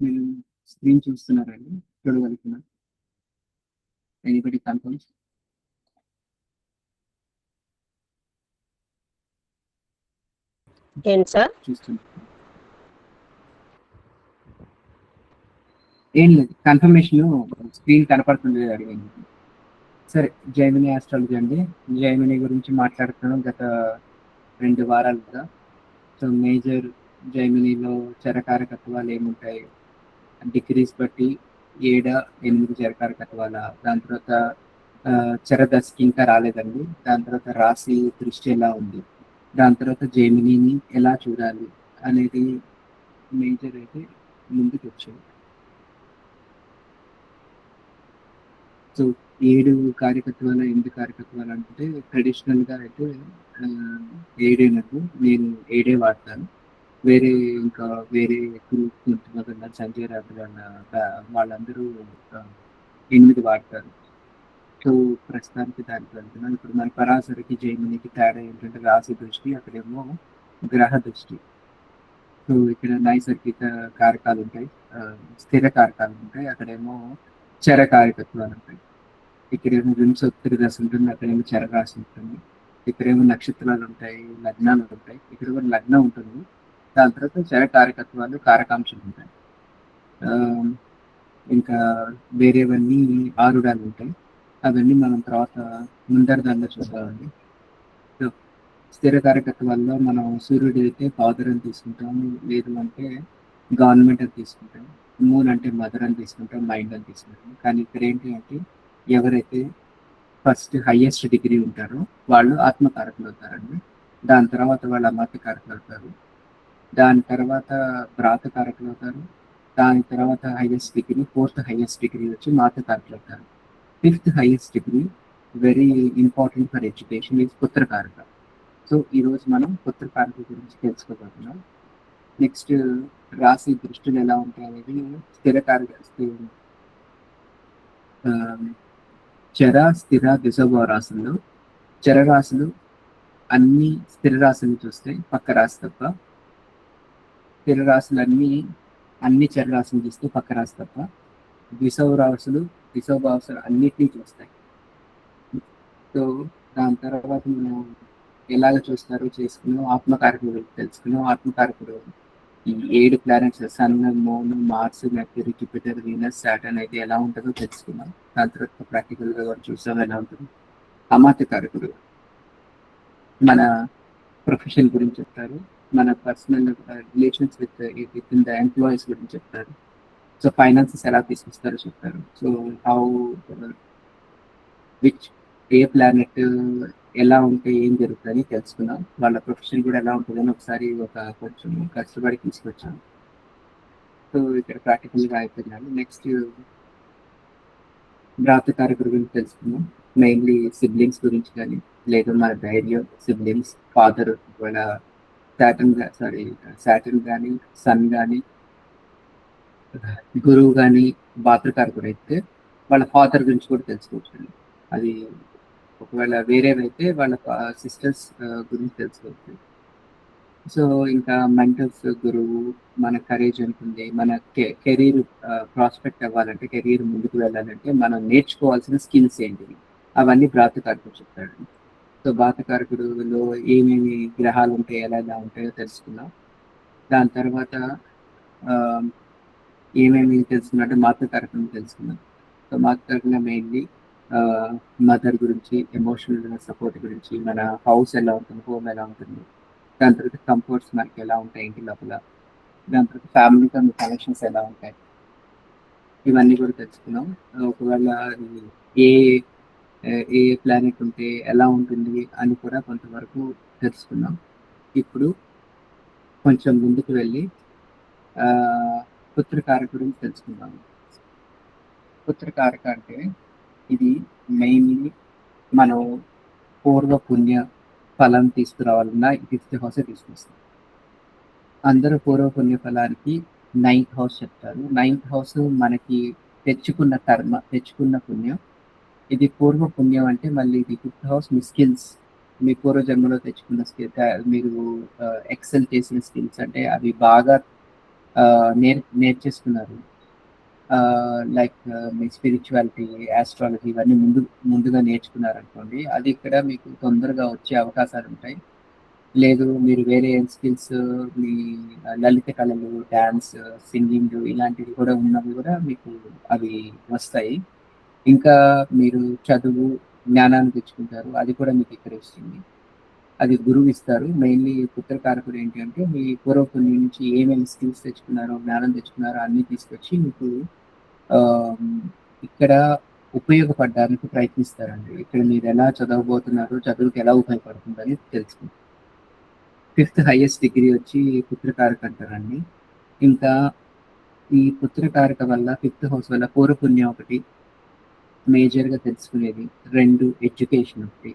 మీరు స్క్రీన్ చూస్తున్నారండి? చూడగలుగుతున్నారు? Anybody confirms? ఏంటి సార్? చూస్తున్నారు. ఏం లేదు, కన్ఫర్మేషన్ స్క్రీన్ కనపడుతుంది అడిగింది. సరే, జైమిని ఆస్ట్రాలజీ అండి. జైమిని గురించి మాట్లాడుతున్నాం గత 2 వారాలుగా. సో మేజర్ జైమినిలో చరకారకత్వాలు ఏముంటాయి, డిగ్రీస్ బట్టి 7, 8 చరకారకత్వాల, దాని తర్వాత చరదశకి ఇంకా రాలేదండి. దాని తర్వాత రాశి దృష్టి ఎలా ఉంది, దాని తర్వాత జైమినిని ఎలా చూడాలి అనేది మేజర్ అయితే ముందుకు వచ్చాయి. సో 7 కార్యకత్వాలు, 8 కార్యకత్వాలు అంటే ట్రెడిషనల్గా అయితే 7 నేను 7 వాడతాను. వేరే ఇంకా వేరే గ్రూప్ ఉంటున్న సంజయ్ రాజు వాళ్ళందరూ 8 వాడతారు. సో ప్రస్తుతానికి దానికి వెళ్తున్నాను. ఇప్పుడు మన పరాశరికి జైమినికి తేడా ఏంటంటే రాశి దృష్టి, అక్కడేమో గ్రహ దృష్టి. సో ఇక్కడ నైసర్గిక కారకాలు ఉంటాయి, స్థిర కారకాలు ఉంటాయి, అక్కడేమో చర కారకత్వాలు ఉంటాయి. ఇక్కడేమో వింశోత్తర దశ ఉంటుంది, అక్కడేమో చరరాశి ఉంటుంది. ఇక్కడేమో నక్షత్రాలు ఉంటాయి, లగ్నాలు ఉంటాయి. ఇక్కడ కూడా లగ్నం ఉంటుంది. దాని తర్వాత చర కారకత్వాలు, కారకాంశాలు ఉంటాయి. ఇంకా వేరేవన్నీ ఆరుడాలు ఉంటాయి. అవన్నీ మనం తర్వాత ముందర దానిలో చూద్దామండి. స్థిర కారకత్వాల్లో మనం సూర్యుడు అయితే ఫాదర్ అని తీసుకుంటాం, లేదు అంటే గవర్నమెంట్ అని తీసుకుంటాం, మూన్ అంటే మదర్ అని తీసుకుంటాం, మైండ్ అని తీసుకుంటాం. కానీ ఇక్కడ ఏంటి అంటే ఎవరైతే ఫస్ట్ హైయెస్ట్ డిగ్రీ ఉంటారో వాళ్ళు ఆత్మకారకులు అవుతారండి. దాని తర్వాత వాళ్ళు అమాత్యకారకులు అవుతారు. దాని తర్వాత భ్రాతకారకులు అవుతారు. దాని తర్వాత highest degree, 4th highest degree వచ్చి మాతకారకులు అవుతారు. 5th highest degree very important for education is పుత్రకారక. సో ఈరోజు మనం పుత్రకారక గురించి తెలుసుకోబోతున్నాం. నెక్స్ట్ రాశి దృష్టిలు ఎలా ఉంటాయి అనేది స్థిరకారక, చర స్థిర దిశభవ రాశుల్లో చర రాశులు అన్ని స్థిర రాశులను చూస్తాయి, పక్క రాశి తప్ప. స్థిర రాశులు అన్ని చర రాశులు చూస్తే పక్క రాశి తప్ప. దిశభవ రాశులు అన్నిటినీ చూస్తాయి. సో దాని తర్వాత మనం ఎలాగ చూస్తారో చేసుకున్నాం. ఆత్మకారకుడు గురించి తెలుసుకున్నాం. ఆత్మకారకుడు ఈ 7 planets Sun, Moon, Mars, Mercury, Jupiter, Venus, Saturn అయితే ఎలా ఉంటుందో తెలుసుకున్నాం. దాని తర్వాత ప్రాక్టికల్గా కూడా చూసాం ఎలా ఉంటుంది. అమాత్యకారకుడు మన ప్రొఫెషన్ గురించి చెప్తారు, మన personal relations with in the employees గురించి చెప్తారు. సో ఫైనాన్సెస్ ఎలా తీసుకొస్తారో చెప్తారు. So how which A planet ఎలా ఉంటే ఏం జరుగుతుందని తెలుసుకున్నాం. వాళ్ళ ప్రొఫెషన్ కూడా ఎలా ఉంటుందని ఒకసారి కొంచెం కష్టపడి తీసుకొచ్చాను. సో ఇక్కడ ప్రాక్టికల్గా అయిపోయినాడు. నెక్స్ట్ భ్రాతకారకుడి గురించి తెలుసుకున్నాం. మెయిన్లీ సిబ్లింగ్స్ గురించి కానీ, లేదా మన ధైర్యం, సిబ్లింగ్స్, ఫాదర్, ఒకవేళ సాటర్న్ కానీ, సన్ కానీ, గురువు కానీ భాతృకారకుడు అయితే వాళ్ళ ఫాదర్ గురించి కూడా తెలుసుకోవచ్చు. అది ఒకవేళ వేరేవైతే వాళ్ళ సిస్టర్స్ గురించి తెలుసుకోవచ్చు. సో ఇంకా మెంటల్స్ గురువు, మన కరేజ్ ఉంటుంది, మన కెరీర్ ప్రాస్పెక్ట్ అవ్వాలంటే, కెరీర్ ముందుకు వెళ్ళాలంటే మనం నేర్చుకోవాల్సిన స్కిల్స్ ఏంటివి అవన్నీ భ్రాతకారకుడు చెప్తాడు. సో భ్రాతకారకుడులో ఏమేమి గ్రహాలు ఉంటాయి, ఎలా ఉంటాయో తెలుసుకున్నాం. దాని తర్వాత ఏమేమి తెలుసుకున్నట్టు మాతృకారకుడు తెలుసుకున్నాం. సో మాతృకారకంగా మెయిన్లీ మదర్ గురించి, ఎమోషనల్ సపోర్ట్ గురించి, మన హౌస్ ఎలా ఉంటుంది, హోమ్ ఎలా ఉంటుంది, దాని తర్వాత కంఫర్ట్స్ మనకి ఎలా ఉంటాయి ఇంటి లోపల, దాని తర్వాత ఫ్యామిలీతో కనెక్షన్స్ ఎలా ఉంటాయి, ఇవన్నీ కూడా తెలుసుకున్నాం. ఒకవేళ ఏ ఏ ప్లానెట్ ఉంటే ఎలా ఉంటుంది అని కూడా కొంతవరకు తెలుసుకున్నాం. ఇప్పుడు కొంచెం ముందుకు వెళ్ళి పుత్రకారకుడు తెలుసుకున్నాము. పుత్రకారక అంటే ఇది మెయిన్లీ మనం పూర్వ పుణ్య ఫలం తీసుకురావాలన్నా 5th హౌస్ తీసుకొస్తాం. అందరూ పూర్వ పుణ్య ఫలానికి 9th హౌస్ చెప్తారు. 9th హౌస్ మనకి తెచ్చుకున్న కర్మ, తెచ్చుకున్న పుణ్యం. ఇది పూర్వ పుణ్యం అంటే మళ్ళీ ఇది 5th హౌస్ మీ స్కిల్స్, మీ పూర్వజన్మలో తెచ్చుకున్న స్కిల్, మీరు ఎక్సెల్ చేసిన స్కిల్స్ అంటే అవి బాగా నేర్చేసుకున్నారు. లైక్ మీ స్పిరిచువాలిటీ, ఆస్ట్రాలజీ ఇవన్నీ ముందుగా నేర్చుకున్నారనుకోండి, అది ఇక్కడ మీకు తొందరగా వచ్చే అవకాశాలుంటాయి. లేదు మీరు వేరే స్కిల్స్, మీ లలిత కళలు, డాన్స్, సింగింగ్ ఇలాంటివి కూడా ఉన్నవి కూడా మీకు అవి వస్తాయి. ఇంకా మీరు చదువు, జ్ఞానాన్ని తెచ్చుకుంటారు. అది కూడా మీకు ఇక్కడ వస్తుంది. అది గురువు ఇస్తారు. మెయిన్‌లీ పుత్రకారకుడు ఏంటి అంటే, మీ పూర్వపుణ్యం నుంచి ఏమేమి స్కిల్స్ తెచ్చుకున్నారో, జ్ఞానం తెచ్చుకున్నారో అన్నీ తీసుకొచ్చి మీకు ఆహ్, ఇక్కడ ఉపయోగపడడానికి ప్రయత్నిస్తారండి. ఇక్కడ మీరెలా చదవబోతున్నారో, చదువుకి ఎలా ఉపయోగపడుతుందని తెలుసుకుంటారు. ఫిఫ్త్ హైయెస్ట్ డిగ్రీ వచ్చి పుత్రకారక అంటారండి. ఇంకా ఈ పుత్రకారక వల్ల ఫిఫ్త్ హౌస్ వల్ల పూర్వపుణ్యం ఒకటి మేజర్‌గా తెలుసుకునేది. 2 ఎడ్యుకేషన్ ఒకటి.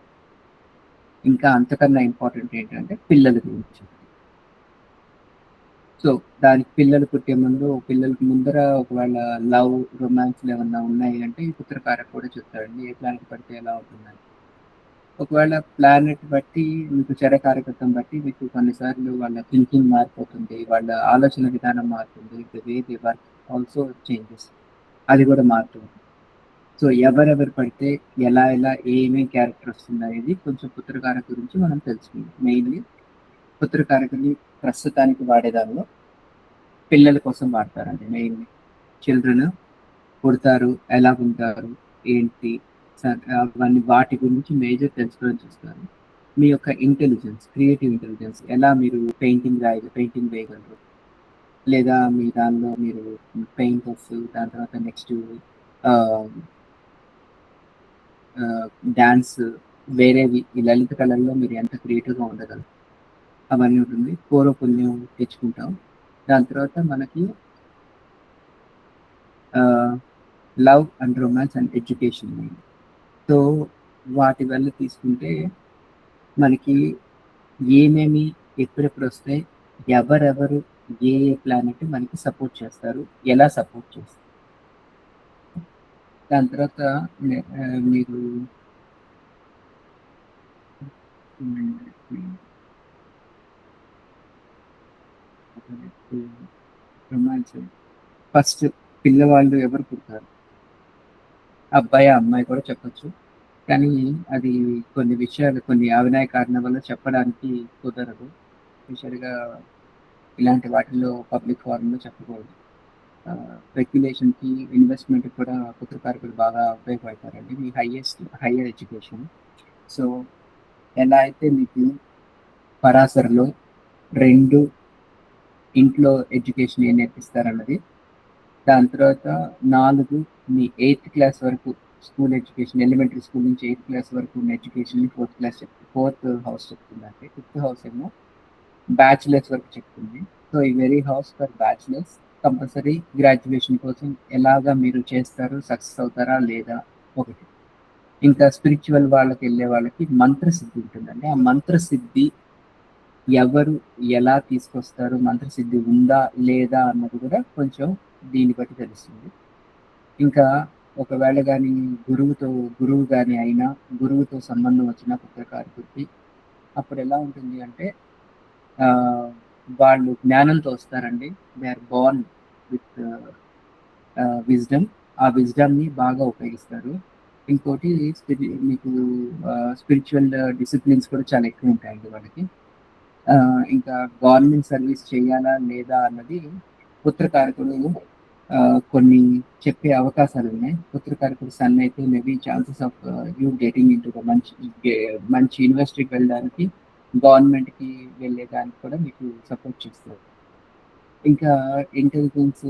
ఇంకా అంతకన్నా ఇంపార్టెంట్ ఏంటంటే పిల్లల గురించి. సో, దానికి పిల్లలు పుట్టే ముందు, పిల్లలకి ముందర ఒకవేళ లవ్, రొమాన్స్‌లు ఏమన్నా ఉన్నాయి అంటే ఈ పుత్రకారక కూడా చెప్తాడండి. ఏ ప్లానెట్ పడితే ఎలా ఉంటుందని. ఒకవేళ ప్లానెట్ బట్టి మీకు చెరకారకత్వం బట్టి మీకు కొన్నిసార్లు వాళ్ళ థింకింగ్ మారిపోతుంది. వాళ్ళ ఆలోచన విధానం మారుతుంది. The way they work also changes. అది కూడా మారుతుంది. సో, ఎవరెవరు పడితే ఎలా ఏమేం క్యారెక్టర్ వస్తుందనేది కొంచెం పుత్రకారక గురించి మనం తెలుసుకుందాం. మెయిన్‌లీ పుత్రకారకుని ప్రస్తుతానికి వాడేదానిలో పిల్లల కోసం వాడతారండి మెయిన్‌లీ. చిల్డ్రన్ పుడతారు, ఎలాగుంటారు, ఏంటి, అవన్నీ వాటి గురించి మేజర్ తెలుసుకోవడం చూస్తారు. మీ యొక్క ఇంటెలిజెన్స్, క్రియేటివ్ ఇంటెలిజెన్స్ ఎలా మీరు పెయింటింగ్ వేయగలరు, లేదా మీ దానిలో మీరు పెయింటర్స్, దాని తర్వాత నెక్స్ట్ డాన్స్, వేరేవి ఈ లలిత కళల్లో మీరు ఎంత క్రియేటివ్‌గా ఉండగలరు అవన్నీ ఉంటుంది. పూర్వపుణ్యం తెచ్చుకుంటాం. దాని తర్వాత మనకి love and romance and education main. So, వాటి వల్ల తీసుకుంటే మనకి ఏమేమి ఎప్పుడెప్పుడు వస్తాయి, ఎవరెవరు ఏ ప్లానెట్ మనకి సపోర్ట్ చేస్తారు, ఎలా సపోర్ట్ చేస్తారు. దాని తర్వాత మీరు రొమాన్స్ ఫస్ట్ పిల్లవాళ్ళు ఎవరు పుడతారు, అబ్బాయి అమ్మాయి కూడా చెప్పొచ్చు. కానీ అది కొన్ని విషయాలు, కొన్ని అవినయ కారణాల వల్ల చెప్పడానికి కుదరదు. స్పెషల్‌గా ఇలాంటి వాటిల్లో పబ్లిక్ ఫోరమ్‌లో చెప్పకూడదు. స్పెక్యులేషన్‌కి, ఇన్వెస్ట్‌మెంట్‌కి కూడా పుత్రకారకులు బాగా ఉపయోగపడతారండి. మీ హైయర్ ఎడ్యుకేషన్. సో, ఎలా అయితే మీకు పరాశరలో 2 ఇంట్లో ఎడ్యుకేషన్ ఏం నేర్పిస్తారన్నది. దాని తర్వాత 4 మీ 8థ్ క్లాస్ వరకు స్కూల్ ఎడ్యుకేషన్, ఎలిమెంటరీ స్కూల్ నుంచి 8థ్ క్లాస్ వరకు ఉన్న ఎడ్యుకేషన్‌ని ఫోర్త్ హౌస్ చెప్తుందండి. ఫిఫ్త్ హౌస్ ఏమో బ్యాచిలర్స్ వరకు చెప్తుంది. సో, ఈ very house for bachelors compulsory graduation కోసం ఎలాగా మీరు చేస్తారు, సక్సెస్ అవుతారా లేదా ఒకటి. ఇంకా స్పిరిచువల్ వాళ్ళకెళ్ళే వాళ్ళకి మంత్రసిద్ధి ఉంటుందండి. ఆ మంత్రసిద్ధి ఎవరు ఎలా తీసుకొస్తారు, మంత్రసిద్ధి ఉందా లేదా అన్నది కూడా కొంచెం దీన్ని బట్టి తెలుస్తుంది. ఇంకా ఒకవేళ గాని గురువు గాని అయినా, గురువుతో సంబంధం వచ్చిన పుత్రకారకుడికి అప్పుడు ఎలా ఉంటుంది అంటే వాళ్ళు జ్ఞానంతో వస్తారండి. They are born with wisdom. ఆ విజ్డమ్‌ని బాగా ఉపయోగిస్తారు. ఇంకోటి మీకు స్పిరిచువల్ డిసిప్లిన్స్ కూడా చాలా ఎక్కువ ఉంటాయండి వాళ్ళకి. ఇంకా గవర్నమెంట్ సర్వీస్ చేయాలా లేదా అన్నది పుత్రకారకుడు కొన్ని చెప్పే అవకాశాలున్నాయి. పుత్రకారకుడు సన్ అయితే maybe chances of you getting into the మంచి యూనివర్సిటీకి వెళ్ళడానికి, గవర్నమెంట్‌కి వెళ్ళేదానికి కూడా మీకు సపోర్ట్ చేస్తారు. ఇంకా ఇంటెలిజెన్స్,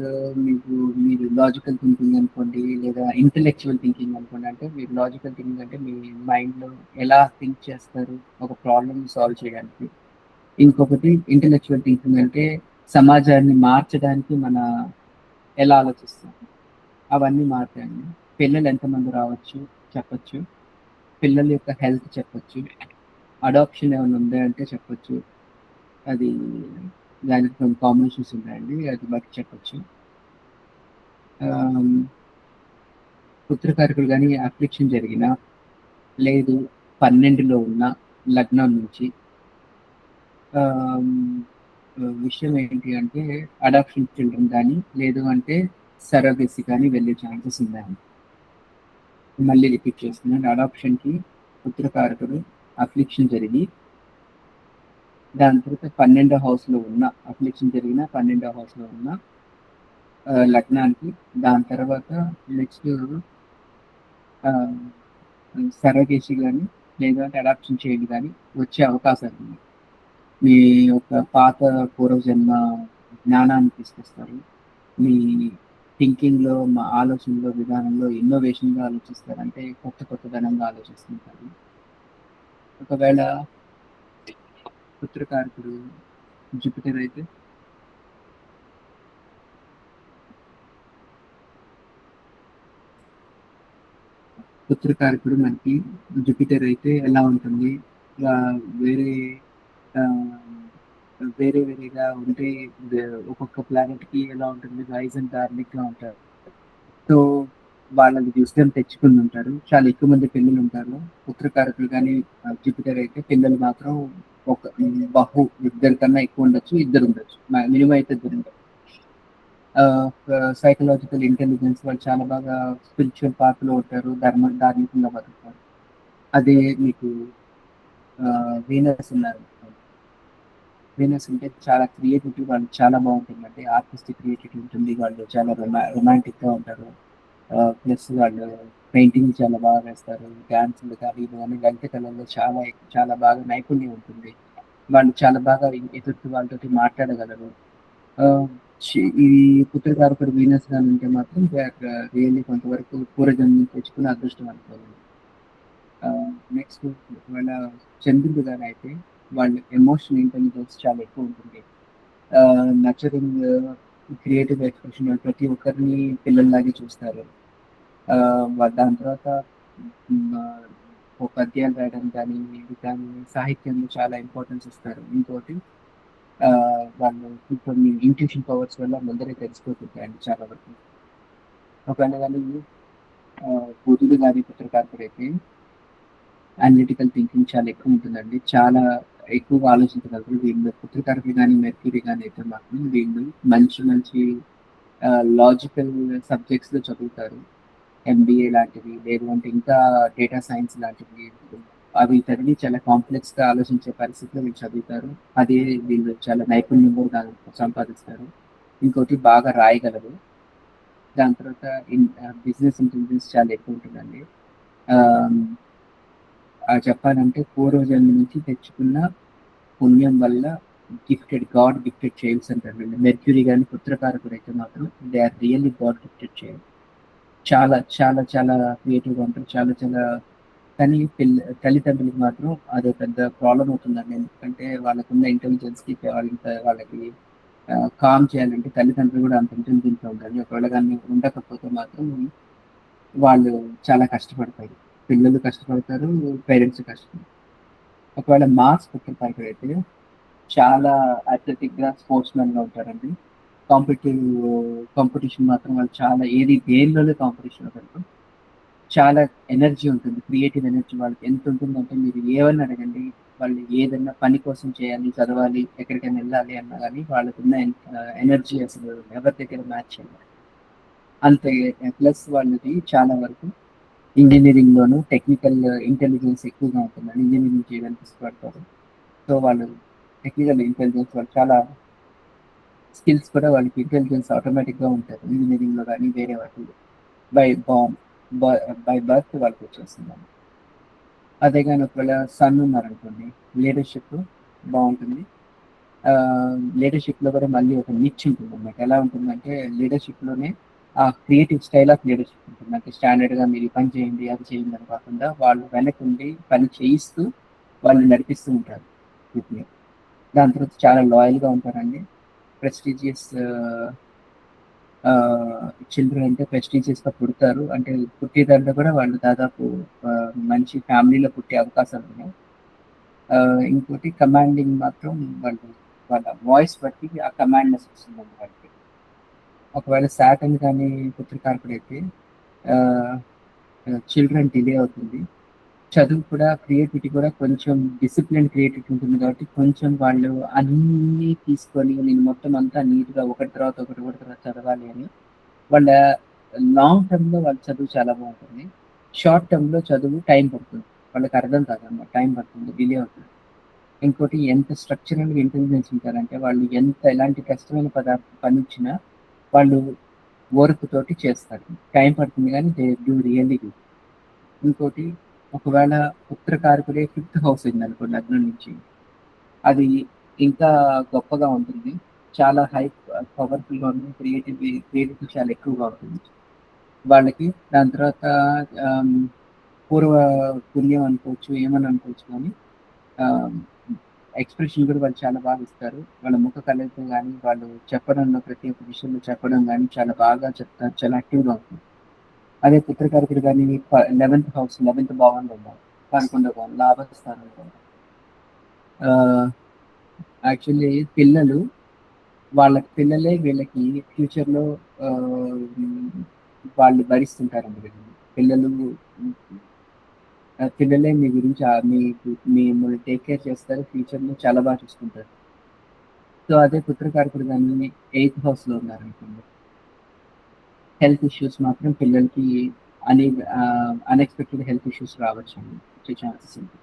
మీరు లాజికల్ థింకింగ్ అనుకోండి, లేదా ఇంటలెక్చువల్ థింకింగ్ అనుకోండి. అంటే మీరు లాజికల్ థింకింగ్ అంటే మీ మైండ్‌లో ఎలా థింక్ చేస్తారు ఒక ప్రాబ్లమ్‌ని సాల్వ్ చేయడానికి. ఇంకొకటి ఇంటలెక్చువల్ థింకింగ్ అంటే సమాజాన్ని మార్చడానికి ఎలా ఆలోచిస్తాం. అవన్నీ మారుతాయండి. పిల్లలు ఎంతమంది రావచ్చు చెప్పొచ్చు. పిల్లల యొక్క హెల్త్ చెప్పొచ్చు. అడాప్షన్ ఏమైనా ఉందా అంటే చెప్పొచ్చు. అది దానికి కొన్ని కాంబినేషన్స్ ఉన్నాయండి. అది బట్టి చెప్పొచ్చు. పుత్రకారకుడు గాని అఫ్లిక్షన్ జరిగినా, లేదు 12లో ఉన్న లగ్నం నుంచి విషయం ఏంటి అంటే అడాప్షన్ చిల్డ్రన్ కానీ లేదు అంటే సరోగసీ కానీ వెళ్ళే ఛాన్సెస్ ఉన్నాయండి. మళ్ళీ రిపీట్ చేస్తున్నాను, అడాప్షన్కి పుత్రకారకుడు అఫ్లిక్షన్ జరిగి దాని తర్వాత 12వ హౌస్లో ఉన్న అఫ్లిక్షన్ జరిగిన 12వ హౌస్లో ఉన్న లగ్నానికి దాని తర్వాత నెక్స్ట్ సరోగేసి కానీ లేదంటే అడాప్షన్ చేయండి కానీ వచ్చే అవకాశాలు ఉన్నాయి. మీ యొక్క పాత పూర్వజన్మ జ్ఞానాన్ని తీసుకొస్తారు. మీ థింకింగ్లో మా ఆలోచనలో విధానంలో ఇన్నోవేషన్గా ఆలోచిస్తారు, అంటే కొత్త కొత్త ధనంగా ఆలోచిస్తుంటారు. ఒకవేళ పుత్రకారకుడు జూపిటర్ అయితే పుత్రకారకుడు మనకి జూపిటర్ అయితే ఎలా ఉంటుంది, వేరే వేరే వేరేగా ఉంటే ఒక్కొక్క ప్లానెట్ కి ఎలా ఉంటుంది, రైజ్ అండ్ డార్లిక్ గా ఉంటారు. సో వాళ్ళని విజ్డమ్ తెచ్చుకుని ఉంటారు, చాలా ఎక్కువ మంది పిల్లలు ఉంటారు. పుత్రకారకులు కానీ జూపిటర్ అయితే పిల్లలు మాత్రం ఒక ఇద్దరి కన్నా ఎక్కువ ఉండొచ్చు, ఇద్దరు ఉండొచ్చు, మినిమం అయితే ఇద్దరు ఉండొచ్చు. సైకలాజికల్ ఇంటెలిజెన్స్ వాళ్ళు చాలా బాగా స్పిరిచువల్ పాత్రలో ఉంటారు, ధార్మికంగా బతుకుతారు. అదే మీకు వీనస్ ఉన్నారు, వీనస్ ఉంటే చాలా క్రియేటివిటీ వాళ్ళు చాలా బాగుంటుంది, అంటే ఆర్టిస్టిక్ క్రియేటివిటీ ఉంటుంది, వాళ్ళు చాలా రొమాంటిక్గా ఉంటారు. ప్లస్ వాళ్ళు పెయింటింగ్ చాలా బాగా వేస్తారు, డ్యాన్సులు కానీ ఇవి కానీ లలిత కళల్లో చాలా చాలా బాగా నైపుణ్యం ఉంటుంది. వాళ్ళు చాలా బాగా ఎదుటి వాళ్ళతో మాట్లాడగలరు. ఈ పుత్రకారకుడు వీనస్ కానీ ఉంటే మాత్రం రియల్లీ కొంతవరకు పూర్వజన్మ తెచ్చుకుని అదృష్టం అనుకోవాలి. నెక్స్ట్ ఒకవేళ చంద్రుడు కానీ అయితే వాళ్ళు ఎమోషనల్ ఇంటెలిజెన్స్ చాలా ఎక్కువ ఉంటుంది. నర్చరింగ్, క్రియేటివ్ ఎక్స్ప్రెషన్, ప్రతి ఒక్కరిని పిల్లల్లాగే చూస్తారు. దాని తర్వాత ఒక పద్యాలు రాయడం కానీ ఇది కానీ సాహిత్యంలో చాలా ఇంపార్టెన్స్ ఇస్తారు. ఇంకోటి వాళ్ళు కొన్ని ఇంట్యూషన్ పవర్స్ వల్ల ముందరే తెలిసిపోతుంటాయండి చాలా వరకు. ఒకవేళ కానీ బుధుడు కానీ పుత్రకారకుడు అయితే అనలిటికల్ థింకింగ్ చాలా ఎక్కువ ఉంటుందండి, చాలా ఎక్కువగా ఆలోచించగలరు. వీళ్ళు పుత్రకారకులు కానీ మెర్క్యూరీ కానీ అయితే మాత్రం వీళ్ళు మంచి మంచి లాజికల్ సబ్జెక్ట్స్లో చదువుతారు. ఎంబీఏ లాంటివి లేదు అంటే ఇంకా డేటా సైన్స్ లాంటివి, అవి చదివి చాలా కాంప్లెక్స్గా ఆలోచించే పరిస్థితిలో వీళ్ళు చదువుతారు. అదే వీళ్ళు చాలా నైపుణ్యంగా దాన్ని సంపాదిస్తారు. ఇంకోటి బాగా రాయగలరు. దాని తర్వాత బిజినెస్ ఇంటెలిజెన్స్ చాలా ఎక్కువ ఉంటుందండి. చెప్పాలంటే పూర్వజన్మ నుంచి తెచ్చుకున్న పుణ్యం వల్ల గాడ్ గిఫ్టెడ్ చైల్డ్స్ అంటారు వీళ్ళు. మెర్క్యూరీ కానీ పుత్రకారకుడు అయితే మాత్రం they are really God gifted child. చాలా చాలా చాలా క్రియేటివ్గా ఉంటారు, చాలా చాలా. కానీ తల్లిదండ్రులకు మాత్రం అదే పెద్ద ప్రాబ్లం అవుతుందండి, ఎందుకంటే వాళ్ళకున్న ఇంటెలిజెన్స్కి వాళ్ళకి కామ్ చేయాలంటే తల్లిదండ్రులు కూడా అంత ఇంటెలిజెంట్గా ఉండాలి. ఒకవేళ కానీ ఉండకపోతే మాత్రం వాళ్ళు చాలా కష్టపడతారు, పిల్లలు కష్టపడతారు, పేరెంట్స్ కష్టపడతారు. ఒకవేళ మాస్ పుత్రకారకుడు అయితే చాలా అథ్లెటిక్గా స్పోర్ట్స్ మ్యాన్గా ఉంటారండి. కాంపిటీషన్ మాత్రం వాళ్ళు చాలా దేనిలోనే కాంపిటీషన్ ఉంటారు. చాలా ఎనర్జీ ఉంటుంది, క్రియేటివ్ ఎనర్జీ వాళ్ళకి ఎంత ఉంటుందంటే మీరు ఏమని అడగండి, వాళ్ళు ఏదైనా పని కోసం చేయాలి, చదవాలి, ఎక్కడికైనా వెళ్ళాలి అన్నా కానీ వాళ్ళకున్న ఎనర్జీ అసలు ఎవరి దగ్గర మ్యాచ్ చేయాలి అంతే. ప్లస్ వాళ్ళది చాలా వరకు ఇంజనీరింగ్లోనూ టెక్నికల్ ఇంటెలిజెన్స్ ఎక్కువగా ఉంటుందని ఇంజనీరింగ్ చేయడానికి ఇష్టపడతారు. సో వాళ్ళు టెక్నికల్ ఇంటెలిజెన్స్ వాళ్ళు చాలా స్కిల్స్ కూడా వాళ్ళకి ఇంటెలిజెన్స్ ఆటోమేటిక్గా ఉంటారు ఇంజనీరింగ్లో కానీ వేరే వాటిలో బై బర్త్ వాళ్ళకి వచ్చేస్తుందండి. అదే కానీ ఒకవేళ సన్ ఉన్నారనుకోండి లీడర్షిప్ బాగుంటుంది. లీడర్షిప్లో కూడా మళ్ళీ ఒక నిచ్ ఉంటుంది అన్నమాట. ఎలా ఉంటుందంటే లీడర్షిప్లోనే ఆ క్రియేటివ్ స్టైల్ ఆఫ్ లీడర్షిప్ ఉంటుంది, అంటే స్టాండర్డ్గా మీరు ఈ పని చేయండి అది చేయండి అని కాకుండా వాళ్ళు వెనకుండి పని చేయిస్తూ వాళ్ళు నడిపిస్తూ ఉంటారు వీటిని. దాని తర్వాత చాలా లాయల్గా ఉంటారండి. ప్రెస్టీజియస్ చిల్డ్రన్ అంటే ప్రెస్టీజియస్గా పుడతారు, అంటే పుట్టేదాంట్లో కూడా వాళ్ళు దాదాపు మంచి ఫ్యామిలీలో పుట్టే అవకాశాలు ఉన్నాయి. ఇంకోటి కమాండింగ్ మాత్రం వాళ్ళ వాయిస్ బట్టి ఆ కమాండ్నెస్ వస్తుందండి వాళ్ళకి. ఒకవేళ సాటర్న్ కానీ పుత్రకారకుడు అయితే చిల్డ్రన్ డిలే అవుతుంది, చదువు కూడా క్రియేటివిటీ కూడా కొంచెం డిసిప్లిన్ క్రియేటివిటీ ఉంటుంది కాబట్టి కొంచెం వాళ్ళు అన్నీ తీసుకొని నేను మొత్తం అంతా నీట్‌గా ఒకటి తర్వాత ఒకటి, ఒకటి తర్వాత చదవాలి అని వాళ్ళ లాంగ్ టర్మ్‌లో వాళ్ళ చదువు చాలా బావుంటుంది. షార్ట్ టర్మ్‌లో చదువు టైం పడుతుంది. వాళ్ళకి అర్థం కాదనమాట. టైం పడుతుంది. డిలే అవుతుంది. ఇంకోటి ఎంత స్ట్రక్చరల్‌గా ఇంటెలిజెన్స్ ఉంటారంటే వాళ్ళు ఎలాంటి కష్టమైన పనిచ్చినా వాళ్ళు ఓర్పు తోటి చేస్తారు. టైం పడుతుంది గానీ దే డూ రియల్లీ గుడ్. ఇంకోటి ఒకవేళ ఉత్తరకారకుడే ఫిఫ్త్ హౌస్ అయిందనుకో లగ్నం నుంచి, అది ఇంకా గొప్పగా ఉంటుంది. చాలా పవర్‌ఫుల్‌గా ఉంటుంది. క్రియేటివిటీ చాలా ఎక్కువగా ఉంటుంది. వాళ్ళకి దాని తర్వాత ఆహ్, పూర్వ పుణ్యం అనుకోవచ్చు, ఏమని అనుకోవచ్చు కానీ ఆహ్, ఎక్స్‌ప్రెషన్ కూడా వాళ్ళు చాలా బాగా ఇస్తారు. వాళ్ళ ముఖ కవళికలు గాని, వాళ్ళు చెప్పడంలో ప్రతి ఒక్క విషయంలో చెప్పడం గాని చాలా బాగా చెప్తారు. చాలా యాక్టివ్‌గా ఉంటుంది. అదే పుత్రకారకుడు గాని 11th భావంలో ఉన్నారు. 11వ భావం లాభస్థానంలో. ఆహ్, యాక్చువల్లీ వాళ్ళ పిల్లలే వీళ్ళకి ఫ్యూచర్‌లో వాళ్ళు భరిస్తుంటారండి వీళ్ళని. పిల్లలు పిల్లలే మీ గురించి మిమ్మల్ని టేక్ కేర్ చేస్తారు. ఫ్యూచర్‌లో చాలా బాగా చూసుకుంటారు. సో, అదే పుత్రకారకుడు గాని 8థ్ హౌస్‌లో ఉన్నారనుకోండి. హెల్త్ ఇష్యూస్ మాత్రం పిల్లలకి అన్‌ఎక్స్‌పెక్టెడ్ హెల్త్ ఇష్యూస్ రావచ్చండి. వచ్చే ఛాన్సెస్ ఉంటాయి.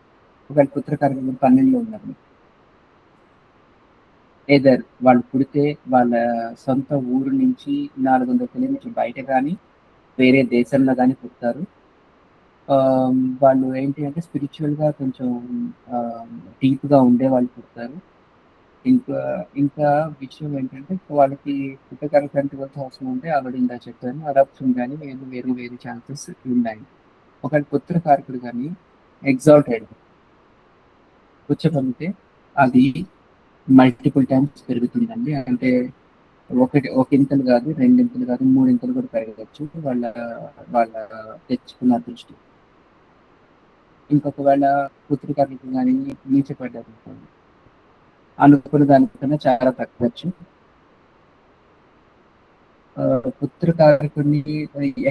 ఒకవేళ పుత్రకారకుడు 12లో ఉన్నారు. ఎయిదర్ వాళ్ళు పుడితే వాళ్ళ సొంత ఊరు నుంచి 400 కిలోమీటర్లు బయట గాని, వేరే దేశంలో గాని పుడతారు. వాళ్ళు ఏంటి అంటే స్పిరిచ్యువల్‌గా కొంచెం ఆహ్, డీప్‌గా ఉండేవాళ్ళు పుడతారు. ఇంకా ఇంకా విషయం ఏంటంటే వాళ్ళకి పుట్టగతులు కంటి అవసరం ఉంటే ఆల్రెడీ ఇందాక చెప్పాను. అడాప్షన్ గాని వేరే వేరే ఛాన్సెస్ ఉన్నాయి. ఒకవేళ పుత్ర కారకుడు గాని ఎగ్జాల్టెడ్ ఉచ్చపలితే అది మల్టిపుల్ టైమ్స్ పెరుగుతుందండి. అంటే ఒకింతలు కాదు, రెండింతలు కాదు, మూడింతలు కూడా పెరగవచ్చు. వాళ్ళ వాళ్ళ తెచ్చుకున్న దృష్టి. ఇంకొకవేళ పుత్రికారకుడు గాని నీచపడ్డారనుకోండి. అనుకున్న దానికన్నా చాలా తగ్గొచ్చు. పుత్రకారకుడిని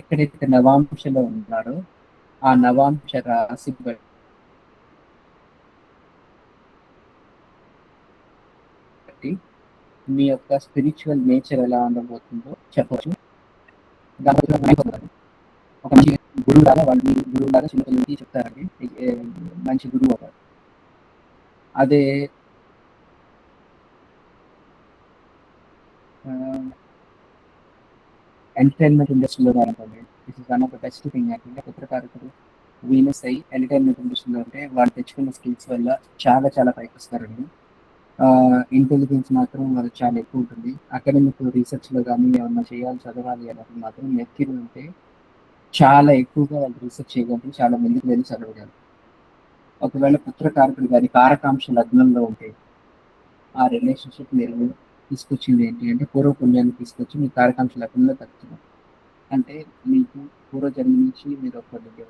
ఎక్కడైతే నవాంశలో ఉన్నారో ఆ నవాంశ రాశి బట్టి మీ యొక్క స్పిరిచువల్ నేచర్ ఎలా ఉండబోతుందో చెప్పొచ్చు. ఒక మంచి గురువు లాగా వాళ్ళు గురువు లాగా చిన్నపిల్లలకి చెప్తారండి. మంచి గురువు అవుతారు. అదే ఎంటర్టైన్మెంట్ ఇండస్ట్రీలో అనుకోండి, this is one of the best thing యాక్చువల్‌గా పుత్రకారకుడు వీనస్ అయ్యి ఎంటర్టైన్మెంట్ ఇండస్ట్రీలో ఉంటే వాళ్ళు తెచ్చుకున్న స్కిల్స్ వల్ల చాలా చాలా పైకొస్తారండి. ఇంటెలిజెన్స్ మాత్రం వాళ్ళకి చాలా ఎక్కువ ఉంటుంది. అకాడమిక్ రీసెర్చ్‌లో గాని ఏమన్నా చేయాలి, చదవాలి అన్నప్పుడు మాత్రం మెక్కిలు ఉంటే చాలా ఎక్కువగా వాళ్ళు రీసెర్చ్ చేయగలరు. చాలా ముందుకు వెళ్లి చదవగలరు. ఒకవేళ పుత్రకారకుడు గాని కారకాంశ లగ్నంలో ఉంటే ఆ రిలేషన్‌షిప్ మీరు తీసుకొచ్చింది ఏంటి అంటే పూర్వ పుణ్యాన్ని తీసుకొచ్చి మీ కారకాంశ లగ్నంలో తగ్గుతుంది. అంటే మీకు పూర్వజన్మ నుంచి మీరు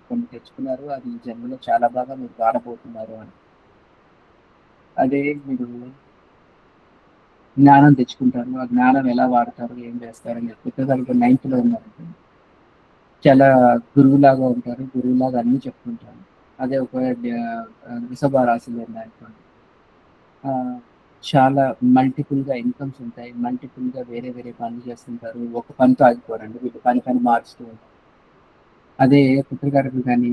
కొన్ని తెచ్చుకున్నారు. అది ఈ జన్మలో చాలా బాగా మీరు వాడబోతున్నారు అని. అదే మీరు జ్ఞానం తెచ్చుకుంటారు. ఆ జ్ఞానం ఎలా వాడతారు, ఏం చేస్తారు అని చెప్పి పుస్తకాలు 9థ్‌లో ఉన్నారనుకోండి. చాలా గురువులాగా ఉంటారు. గురువులాగా అన్నీ చెప్తుంటారు. అదే ఒకవేళ వృషభ రాశిలో ఉన్నారనుకోండి. ఆహ్, చాలా మల్టిపుల్‌గా ఇన్‌కమ్స్ ఉంటాయి. మల్టిపుల్‌గా వేరే వేరే పనులు చేస్తుంటారు. ఒక పనితో ఆగిపోరండి. వీళ్ళు పని మారుస్తూ ఉంటారు. అదే పుత్రకారకులు గాని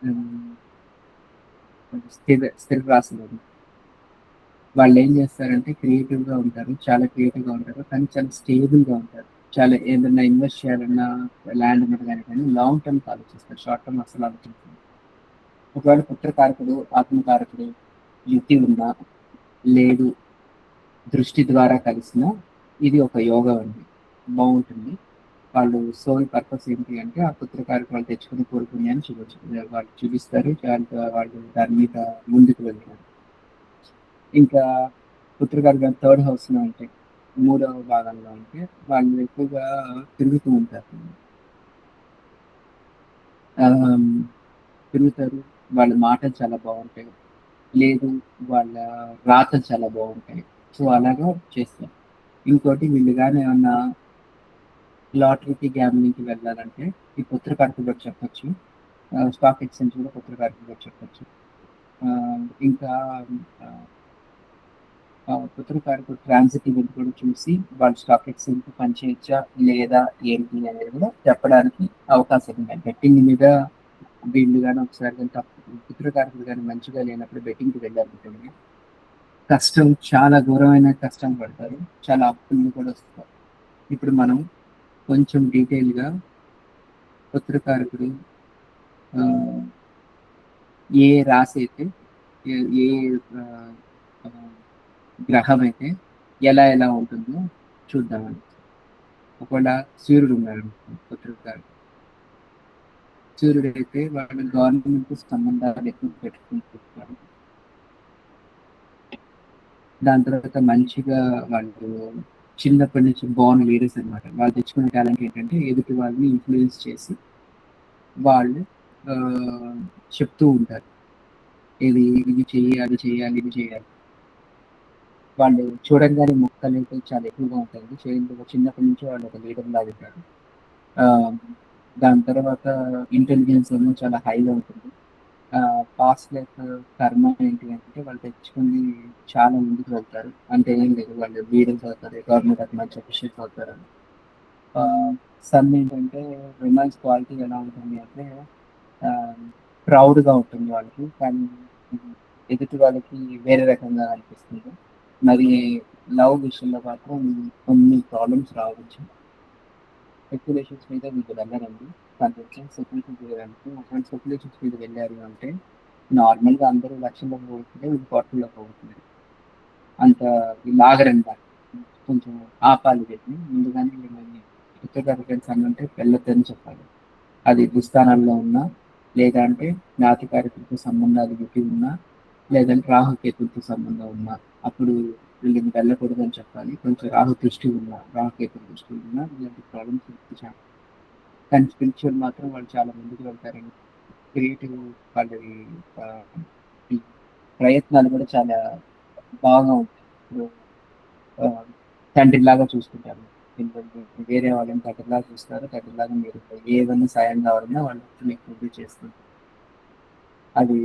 హ్మ్. స్థిర రాశిలో వాళ్ళేం జేస్తారంటే క్రియేటివ్‌గా ఉంటారు. చాలా క్రియేటివ్‌గా ఉంటారు. కానీ చాలా స్టేబుల్‌గా ఉంటారు. చాలా ఏదన్నా ఇన్వెస్ట్ చేయాలన్నా ల్యాండ్ మీద గాని లాంగ్ టర్మ్‌కి ఆలోచిస్తారు. షార్ట్ టర్మ్ అస్సలు ఆలోచించరు. ఒకవేళ పుత్రకారకుడు, ఆత్మకారకుడు యుతి ఉన్నా, లేదు దృష్టి ద్వారా కలిసినా ఇది ఒక యోగం అండి. బావుంటుంది. వాళ్ళు సోల్ పర్పస్ ఏంటి అంటే ఆ పుత్రకారకుడు వాళ్ళు తెచ్చుకున్న కోరుకున్నాయని వాళ్ళు చూపిస్తారు. వాళ్ళు దాని మీద ముందుకు వెళ్తారు. ఇంకా పుత్రకారు గాని థర్డ్ హౌస్‌లో ఉంటే, మూడవ భాగంలో ఉంటే వాళ్ళు ఎక్కువగా తిరుగుతూ ఉంటారు. ఆహ్, తిరుగుతారు. వాళ్ళ మాటలు చాలా బావుంటాయి. లేదు వాళ్ళ రాతలు చాలా బావుంటాయి. సో, అలాగా చేస్తారు. ఇంకోటి వీళ్ళు గాని ఏమన్నా లాటరీకి, గ్యామ్లింగ్‌కి వెళ్ళాలంటే ఈ పుత్రకారకుడికి చెప్పొచ్చు. స్టాక్ ఎక్స్చేంజ్ కూడా పుత్రకారకుడిగా చెప్పొచ్చు. ఇంకా పుత్రకారకుడు ట్రాన్సిట్ ఈవెంట్ కూడా చూసి వాళ్ళు స్టాక్ ఎక్స్చేంజ్ పనిచేయచ్చా లేదా ఏంటి అనేది కూడా చెప్పడానికి అవకాశం ఉంది. బెట్టింగ్ మీద వీళ్ళు కానీ ఒకసారి కానీ పుత్రకారకుడు కానీ మంచిగా లేనప్పుడు బెట్టింగ్కి వెళ్ళాలనుకోండి, కష్టం చాలా ఘోరమైన కష్టం పడతారు, చాలా అప్పులు కూడా వస్తారు. ఇప్పుడు మనం కొంచెం డీటెయిల్గా పుత్రకారకుడు ఏ రాశి అయితే ఏ ఏ, ఆ, ఆ, గ్రహం అయితే ఎలా ఎలా ఉంటుందో చూద్దామండి. ఒకవేళ సూర్యుడు ఉన్నాడు పుత్రకారకుడు, సూర్యుడు అయితే వాళ్ళు గవర్నమెంట్ సంబంధాలు ఎక్కువ పెట్టుకుంటున్నారు. దాని తర్వాత మంచిగా వాళ్ళు చిన్నప్పటి నుంచి బాన్ లీడర్స్ అనమాట. వాళ్ళు తెచ్చుకునే టాలెంట్ ఏంటంటే ఎదుటి వాళ్ళని ఇన్ఫ్లుయెన్స్ చేసి వాళ్ళు చెప్తూ ఉంటారు, ఇది చెయ్యి, అది చేయాలి, ఇది చేయాలి. వాళ్ళు చూడంగానే మొక్కలు అయితే చాలా ఎక్కువగా ఉంటుంది, చిన్నప్పటి నుంచి వాళ్ళు ఒక లీడర్ లాగా ఉంటారు. దాని తర్వాత ఇంటెలిజెన్స్ ఏమో చాలా హైగా ఉంటుంది. పాస్ట్ లైఫ్ కర్మ ఏంటి అంటే వాళ్ళు తెచ్చుకుని చాలా ముందుకు వెళ్తారు. అంటే ఏం లేదు, వాళ్ళు లీడర్స్ అవుతారు, గవర్నమెంట్ అట్లా మంచి అఫీషియల్స్ అవుతారు. సన్ ఏంటంటే రొమాన్స్ క్వాలిటీ ఎలా ఉంటుంది అంటే ప్రౌడ్గా ఉంటుంది వాళ్ళకి, కానీ ఎదుటి వాళ్ళకి వేరే రకంగా అనిపిస్తుంది. మరి లవ్ విషయంలో మాత్రం కొన్ని ప్రాబ్లమ్స్ రావచ్చు. స్పెక్యులేషన్స్ మీద మీకు వెళ్ళరండి, దానికి స్పెక్యులేషన్స్ వెళ్ళడానికి. ఒకవేళ స్పెక్యులేషన్స్ మీద వెళ్ళారు అంటే నార్మల్గా అందరూ లక్షల్లో పోతుంటే వీళ్ళు కోట్లలో పోతుంది. అంత లాగరంట, కొంచెం ఆపాలి వీటిని ముందుగానే. మిమ్మల్ని పుస్తకాలు అంటే వెళ్ళొద్దని చెప్పాలి. అది దుస్థానాల్లో ఉన్నా, లేదంటే నాతికారికలతో సంబంధాలు పెట్టి ఉన్నా, లేదంటే రాహుకేతులతో సంబంధం ఉన్నా, అప్పుడు వీళ్ళని వెళ్ళకూడదని చెప్పాలి. కొంచెం రాహుకేతు దృష్టి ఉన్నా ఇలాంటి ప్రాబ్లమ్స్. కానీ స్పిరిచువల్ మాత్రం వాళ్ళు చాలా ముందుకు వెళ్తారండి. క్రియేటివ్ వాళ్ళవి ఆ, ఈ ప్రయత్నాలు కూడా చాలా బాగా ఉంటాయి. ఇప్పుడు తండ్రిలాగా చూసుకుంటారు, వేరే వాళ్ళని తండ్రిలాగా చూస్తారు. తండ్రిలాగా మీరు ఏదైనా సాయం కావాలన్నా వాళ్ళు మీకు ముందు చేస్తారు. అది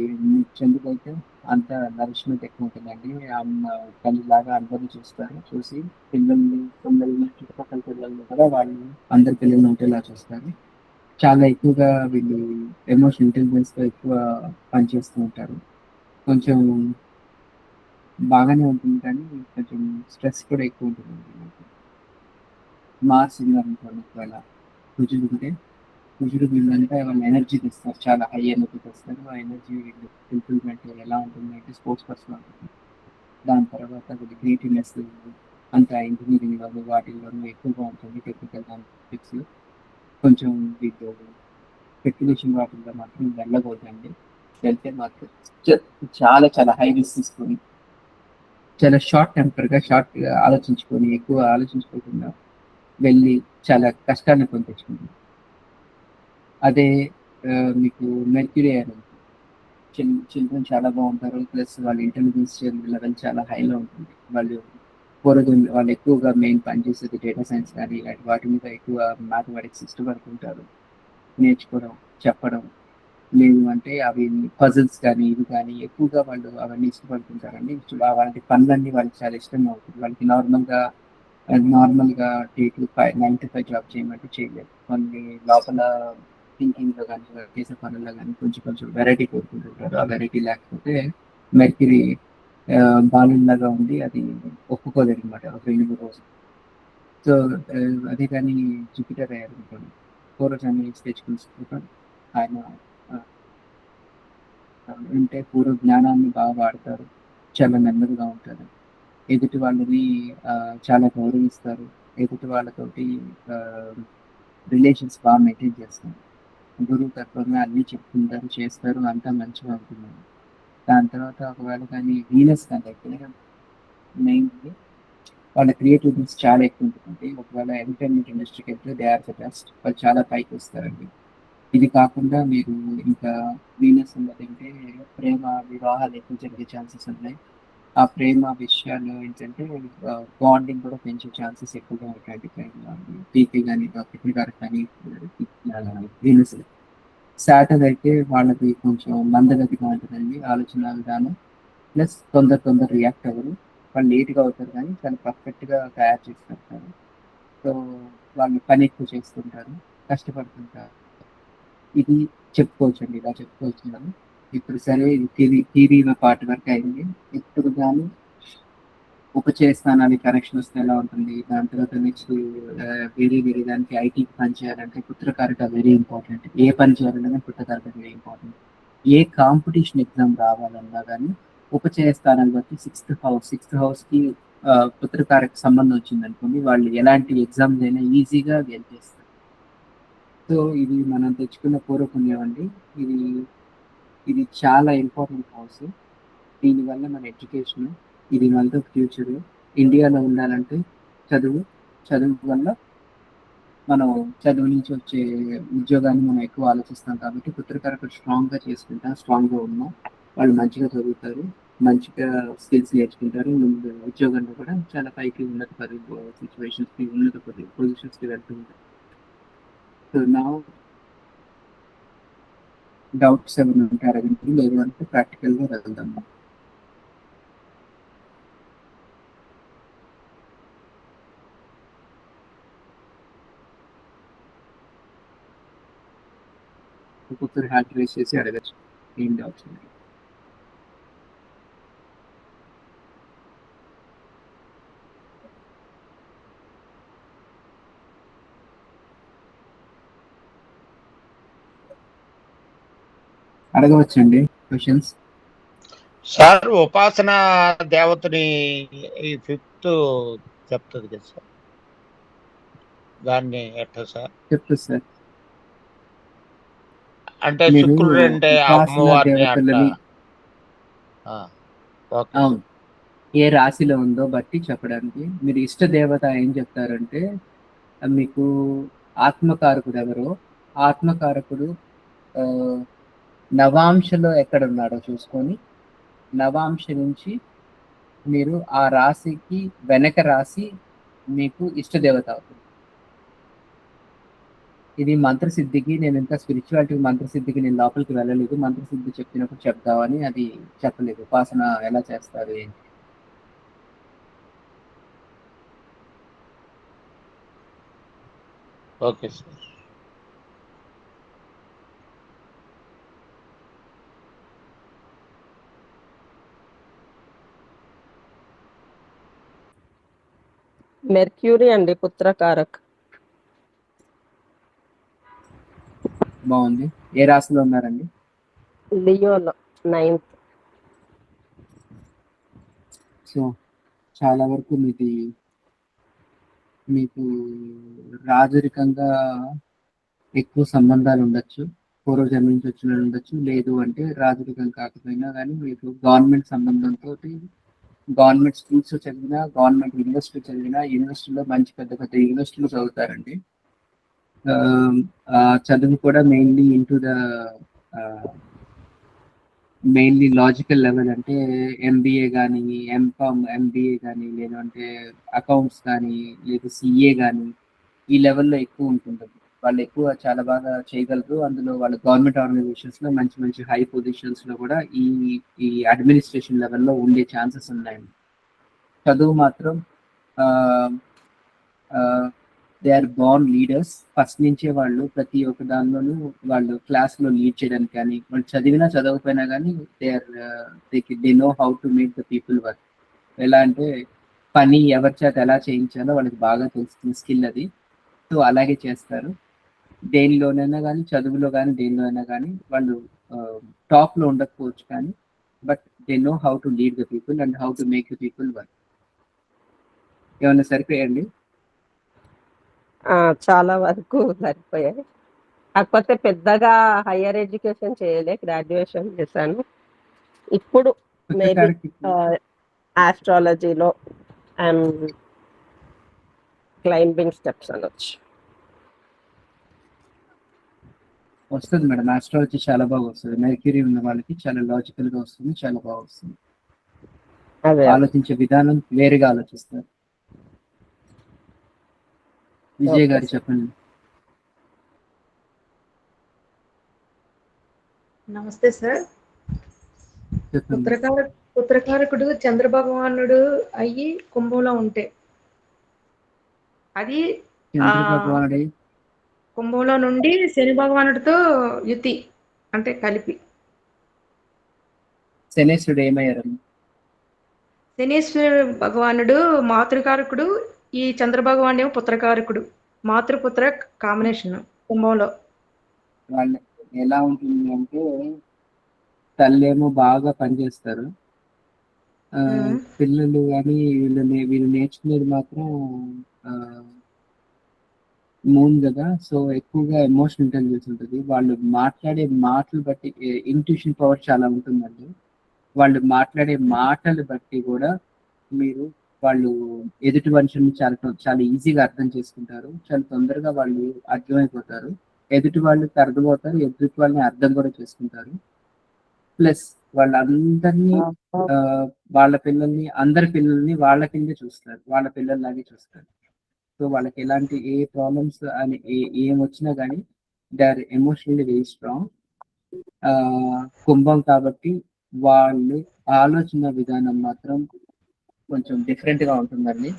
చెందుకైతే అంత నరిష్మెంట్ ఎక్కువ ఉంటుందండి. అమ్మ తల్లిలాగా అందరినీ చూస్తారు, చూసి పిల్లల్ని చుట్టుపక్కల పిల్లల్ని కూడా వాళ్ళు అందరి పిల్లల్ని ఉంటేలా చూస్తారు. చాలా ఎక్కువగా వీళ్ళు ఎమోషనల్ ఇంటెలిజెన్స్తో ఎక్కువ పనిచేస్తూ ఉంటారు. కొంచెం బాగానే ఉంటుంది, కానీ కొంచెం స్ట్రెస్ కూడా ఎక్కువ ఉంటుంది. మార్క్స్ ఉందనుకోండి, ఒకవేళ కుజుడు ఉంటే కుజుడు వీళ్ళంతా వాళ్ళ ఎనర్జీ తెస్తారు, చాలా హై ఎనర్జీ తెస్తారు. ఆ ఎనర్జీ ఫుల్ఫిల్మెంట్ ఎలా ఉంటుంది అంటే స్పోర్ట్స్ పర్సన్ ఉంటుంది. దాని తర్వాత వీళ్ళు క్రియేటివ్నెస్ అంత ఇంజనీరింగ్ వాటిల్లోనూ ఎక్కువగా ఉంటుంది. టెక్నికల్ కాన్సెప్ట్స్ కొంచెం వీళ్ళు స్పెక్యులేషన్ వాటిల్లో మాత్రం వెళ్ళకూడదండి. వెళ్తే మాత్రం చాలా చాలా హై రిస్క్ తీసుకొని, చాలా షార్ట్ ఆలోచించుకొని, ఎక్కువ ఆలోచించుకోకుండా వెళ్ళి చాలా కష్టాన్ని పొందించుకుంది. అదే మీకు మెర్క్యూరీ అని, చిల్డ్రన్ చాలా బాగుంటారు, ప్లస్ వాళ్ళ ఇంటెలిజెన్స్ లెవెల్ చాలా హైలో ఉంటుంది. వాళ్ళు ఎక్కువగా మెయిన్ పనిచేసేది డేటా సైన్స్ కానీ ఇలాంటి వాటి మీద ఎక్కువ మ్యాథమెటిక్స్ ఇష్టపడుతుంటారు, నేర్చుకోవడం, చెప్పడం. లేదు అంటే అవి పజిల్స్ కానీ ఇవి కానీ ఎక్కువగా వాళ్ళు అవన్నీ ఇష్టపడుతుంటారండి. అలాంటి పనులన్నీ వాళ్ళకి చాలా ఇష్టంగా ఉంటుంది. వాళ్ళకి నార్మల్గా 9 to 5 జాబ్ చేయమంటే చేయలేదు. కొన్ని లోపల థింకింగ్లో కానీ చేసే పనుల్లో కానీ కొంచెం కొంచెం వెరైటీ కోరుకుంటుంటారు. ఆ వెరైటీ లేకపోతే మెర్క్యూరీ బాలులాగా ఉండి అది ఒప్పుకోలేదు అనమాట ఒక 2 3 రోజులు. సో అదే కానీ జూపిటర్ అయ్యారు అనుకోండి, పూర్వజన్మ తెచ్చుకుని ఆయన ఉంటే పూర్వ జ్ఞానాన్ని బాగా వాడతారు, చాలా నెమ్మదిగా ఉంటారు, ఎదుటి వాళ్ళని చాలా గౌరవిస్తారు, ఎదుటి వాళ్ళతోటి రిలేషన్స్ బాగా మెయింటైన్ చేస్తారు, గురువు తత్వంగా అన్నీ చెప్పుకుంటారు, చేస్తారు, అంతా మంచిగా ఉంటుంది. దాని తర్వాత ఒకవేళ కానీ వీనస్ కానీ మెయిన్లీ వాళ్ళ క్రియేటివిటీస్ చాలా ఎక్కువ ఉంటుంది. ఒకవేళ ఎంటర్టైన్మెంట్ ఇండస్ట్రీకి వెళ్తే దే ఆర్ ద బెస్ట్, వాళ్ళు చాలా పైకి వస్తారండి. ఇది కాకుండా మీరు ఇంకా వీనస్ ఉన్నదంటే ప్రేమ వివాహాలు ఎక్కువ జరిగే ఛాన్సెస్ ఉన్నాయి. ఆ ప్రేమ విషయాలు ఏంటంటే బాండింగ్ కూడా పెంచే ఛాన్సెస్ ఎక్కువగా ఉంటాయి. పీపీ కానీ డాక్టర్ గారు కానీ వీనస్. సాటర్న్ అయితే వాళ్ళది కొంచెం మందగతిగా ఉంటుందండి ఆలోచన విధానం. ప్లస్ తొందర రియాక్ట్ అవ్వరు. వాళ్ళు లేట్‌గా అవుతారు కానీ చాలా పర్ఫెక్ట్‌గా తయారు చేసి పెడతారు. సో, వాళ్ళు పని ఎక్కువ చేస్తుంటారు. కష్టపడుతుంటారు. ఇది చెప్పుకోవచ్చండి. ఇలా చెప్పుకోవచ్చు మనం. ఇప్పుడు సరే ఇది థియరీలో పార్ట్ వరకు అయింది. ఇప్పుడు గాని ఉపచయ స్థానానికి కనెక్షన్ వస్తే ఎలా ఉంటుంది? దాని తర్వాత నెక్స్ట్ వేరే దానికి ఐటీకి పని చేయాలంటే పుత్రకారిక వెరీ ఇంపార్టెంట్. ఏ పని చేయాలన్నా పుత్రకారిక వెరీ ఇంపార్టెంట్. ఏ కాంపిటీషన్ ఎగ్జామ్ రావాలన్నా కానీ ఉపచయ స్థానాన్ని బట్టి సిక్స్త్ హౌస్‌కి పుత్రకారక సంబంధం వచ్చిందనుకోండి, వాళ్ళు ఎలాంటి ఎగ్జామ్స్ అయినా ఈజీగా గెలిచేస్తారు. సో, ఇది మనం తెచ్చుకున్న పూర్వపుణ్యం అండి. ఇది ఇది చాలా ఇంపార్టెంట్ హౌస్. దీనివల్ల మన ఎడ్యుకేషన్, ఇది మనతో ఫ్యూచర్. ఇండియాలో ఉండాలంటే చదువు, చదువు వల్ల మనం చదువు నుంచి వచ్చే ఉద్యోగాన్ని మనం ఎక్కువ ఆలోచిస్తాం కాబట్టి పుత్రకారకుడు స్ట్రాంగ్‌గా చేసుకుంటాం. స్ట్రాంగ్‌గా ఉన్నాం. వాళ్ళు మంచిగా చదువుతారు. మంచిగా స్కిల్స్ నేర్చుకుంటారు. ముందు ఉద్యోగంలో కూడా చాలా పైకి ఉన్నత సిట్యుయేషన్స్‌కి, ఉన్నత పొజిషన్స్‌కి వెళ్తూ ఉంటారు. సో, నౌ డౌట్స్ ఏమైనా ఉంటే అడగండి. లేదు అంటే ప్రాక్టికల్‌గా వెళ్దాం. ఒక్కొక్కరు హ్యాండ్ రైజ్ చేసి అడగచ్చు. ఏం డౌట్స్ ఉన్నాయి. అడగవచ్చండి క్వశ్చన్స్. సార్ ఉపాసన దేవతని ఈ 5th చెప్తుంది కదా సార్, దాన్ని ఎట్లా సార్? చెప్తా సార్. అంటే మీరు శుక్రుడు అంటే ఉపాసన అమ్మవారిని అట్లా. దేవతలని ఓకే సార్. అవును, ఏ రాశిలో ఉందో బట్టి చెప్పడానికి. మీరు ఇష్ట దేవత ఏం చెప్తారంటే మీకు ఆత్మకారకుడు ఎవరో, ఆత్మకారకుడు ఆ, నవాంశలో ఎక్కడ ఉన్నాడో చూసుకొని నవాంశ నుంచి మీరు ఆ రాశికి వెనక రాశి మీకు ఇష్ట దేవత అవుతుంది. ఇది మంత్రసిద్ధికి, నేను ఇంకా స్పిరిచువాలిటీ మంత్రసిద్ధికి నేను లోపలికి వెళ్ళలేదు. మంత్రసిద్ధి చెప్పినప్పుడు చెప్తామని అది చెప్పలేదు. ఉపాసన ఎలా చేస్తారు ఏంటి. Okay sir. మెర్క్యూరీ అండి పుత్రకారక్. బాగుంది. ఏ రాశిలో ఉన్నారండి? లియోలో 9th. సో చాలా వరకు మీకు రాజరికంగా ఎక్కువ సంబంధాలు ఉండొచ్చు. పూర్వజన్మ నుంచి వచ్చిన ఉండొచ్చు. లేదు అంటే రాజరికం కాకపోయినా కానీ మీకు గవర్నమెంట్ సంబంధంతో, గవర్నమెంట్ స్కూల్స్ చదివినా, గవర్నమెంట్ యూనివర్సిటీ చదివినా, యూనివర్సిటీలో మంచి పెద్ద పెద్ద యూనివర్సిటీలు చదువుతారండి. చదువు కూడా మెయిన్లీ లాజికల్ లెవెల్, అంటే ఎంబీఏ కానీ, ఎంకామ్ ఎంబీఏ కానీ, లేదంటే అకౌంట్స్ కానీ, లేదా సిఏ కానీ, ఈ లెవెల్లో ఎక్కువ ఉంటుంటుంది. వాళ్ళు ఎక్కువ చాలా బాగా చేయగలరు. అందులో వాళ్ళు గవర్నమెంట్ ఆర్గనైజేషన్స్ లో మంచి మంచి హై పొజిషన్స్ లో కూడా ఈ ఈ అడ్మినిస్ట్రేషన్ లెవెల్లో ఉండే ఛాన్సెస్ ఉన్నాయండి. చదువు మాత్రం they are born leaders. First నుంచే వాళ్ళు ప్రతి ఒక్క దానిలోనూ వాళ్ళు క్లాస్ లో లీడ్ చేయడానికి కానీ, వాళ్ళు చదివినా చదవకపోయినా కానీ they know how to make the people work. ఎలా అంటే పని ఎవరి చేత ఎలా చేయించాలో వాళ్ళకి బాగా తెలుస్తుంది స్కిల్ అది. సో అలాగే చేస్తారు. దేనిలోనైనా కానీ, చదువులో కానీ, దేనిలోనైనా కానీ వాళ్ళు టాప్ లో ఉండకపోవచ్చు కానీ, but they know how to lead the people and how to make the people work. ఏమన్నా సరిపోయండి? చాలా వరకు సరిపోయాయి. కాకపోతే పెద్దగా హయ్యర్ ఎడ్యుకేషన్ చేయలే, గ్రాడ్యుయేషన్ చేశాను. ఇప్పుడు మేబీ ఆస్ట్రాలజీలో ఐఎమ్ క్లైంబింగ్ స్టెప్స్ అనొచ్చు. వస్తుంది మేడం, ఆస్ట్రాలజీ చాలా బాగా వస్తుంది. మెర్క్యూరీ ఉన్న వాళ్ళకి చాలా లాజికల్ గా వస్తుంది, చాలా బాగా వస్తుంది. అదే ఆలోచించే విధానం వేరుగా ఆలోచిస్తారు. విజయ్ గారు చెప్పండి. నమస్తే సార్. చెప్పండి. పుత్రకారకుడు చంద్రభగవానుడు అయ్యి కుంభంలో ఉంటే అది చంద్ర భగవానుడి కుంభంలో నుండి శని భగవానుడితో యుతి అంటే కలిపి శనేశ్వరుడు ఏమయ్యారమ్మ? శనీశ్వర భగవానుడు మాతృకారకుడు, ఈ చంద్ర భగవాన్ ఏమో పుత్రకారకుడు. మాతృపుత్ర కాంబినేషన్ కుంభంలో. వాళ్ళ ఎలా ఉంటుంది అంటే తల్లేమో బాగా పనిచేస్తారు, పిల్లలు కానీ వీళ్ళు నేర్చుకునేది మాత్రం మూన్ కదా. సో ఎక్కువగా ఎమోషనల్ ఇంటెలిజెన్స్ ఉంటుంది. వాళ్ళు మాట్లాడే మాటలు బట్టి ఇంట్యూషన్ పవర్ చాలా ఉంటుందండి. వాళ్ళు మాట్లాడే మాటలు బట్టి కూడా మీరు వాళ్ళు ఎదుటి మనుషుల్ని చాలా ఈజీగా అర్థం చేసుకుంటారు. చాలా తొందరగా వాళ్ళు అర్థమైపోతారు. ఎదుటి వాళ్ళకి అర్థమవుతారు, ఎదుటి వాళ్ళని అర్థం కూడా చేసుకుంటారు. ప్లస్ వాళ్ళందరినీ వాళ్ళ పిల్లల్ని, అందరి పిల్లల్ని వాళ్ళ కిందే చూస్తారు, వాళ్ళ పిల్లల్లాగే చూస్తారు. సో వాళ్ళకి ఎలాంటి ఏ ప్రాబ్లమ్స్ అని ఏం వచ్చినా కానీ they are emotionally very strong. కుంభం కాబట్టి వాళ్ళు ఆలోచన విధానం మాత్రం కొంచెం డిఫరెంట్ గా ఉంటుందండి.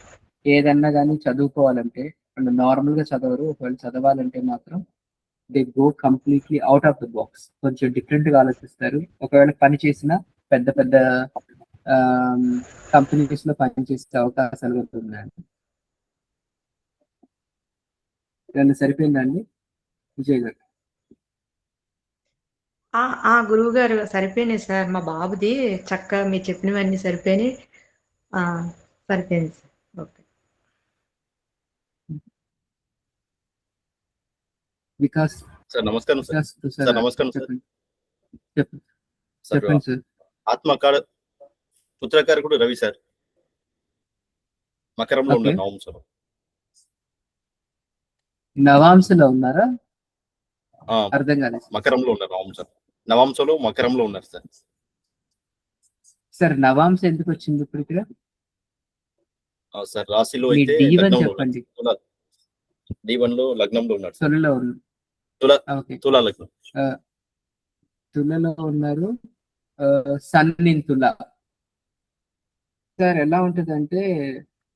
ఏదన్నా కానీ చదువుకోవాలంటే వాళ్ళు నార్మల్ గా చదవరు. ఒకవేళ చదవాలంటే మాత్రం they go completely out of the box, కొంచెం డిఫరెంట్ గా ఆలోచిస్తారు. ఒకవేళ పని చేసిన పెద్ద పెద్ద కంపెనీస్ లో పనిచేసే అవకాశాలు ఉంటుందండి. ఏమన్నా సరిపోయిందండి విజయ్ గారు? గురువు గారు సరిపోయినాయి సార్. మా బాబుది చక్కగా మీరు చెప్పినవన్నీ సరిపోయినాయి. సరిపోయింది సార్. ఓకే. వికాస్ సార్ నమస్కారం సార్. సార్ నమస్కారం సార్. చెప్పండి సార్. ఆత్మకార పుత్రకారకుడు రవి సార్ మకరంలో ఉన్నారు. నవాంశలో ఉన్నారా? అర్థం కాలేదు. మకరంలో ఉన్నారు. అవును సార్, నవాంశలో మకరంలో ఉన్నారు సార్. సార్ నవాంశ ఎందుకు వచ్చింది ఇప్పుడు ఇక్కడ? సార్ రాశిలో మీ అయితే D1 చెప్పండి. D1 లో లగ్నంలో ఉన్నారు. తులలో తులా లగ్నం. తులలో ఉన్నారు. సన్ ఇన్ తుల. సార్ ఎలా ఉంటుందంటే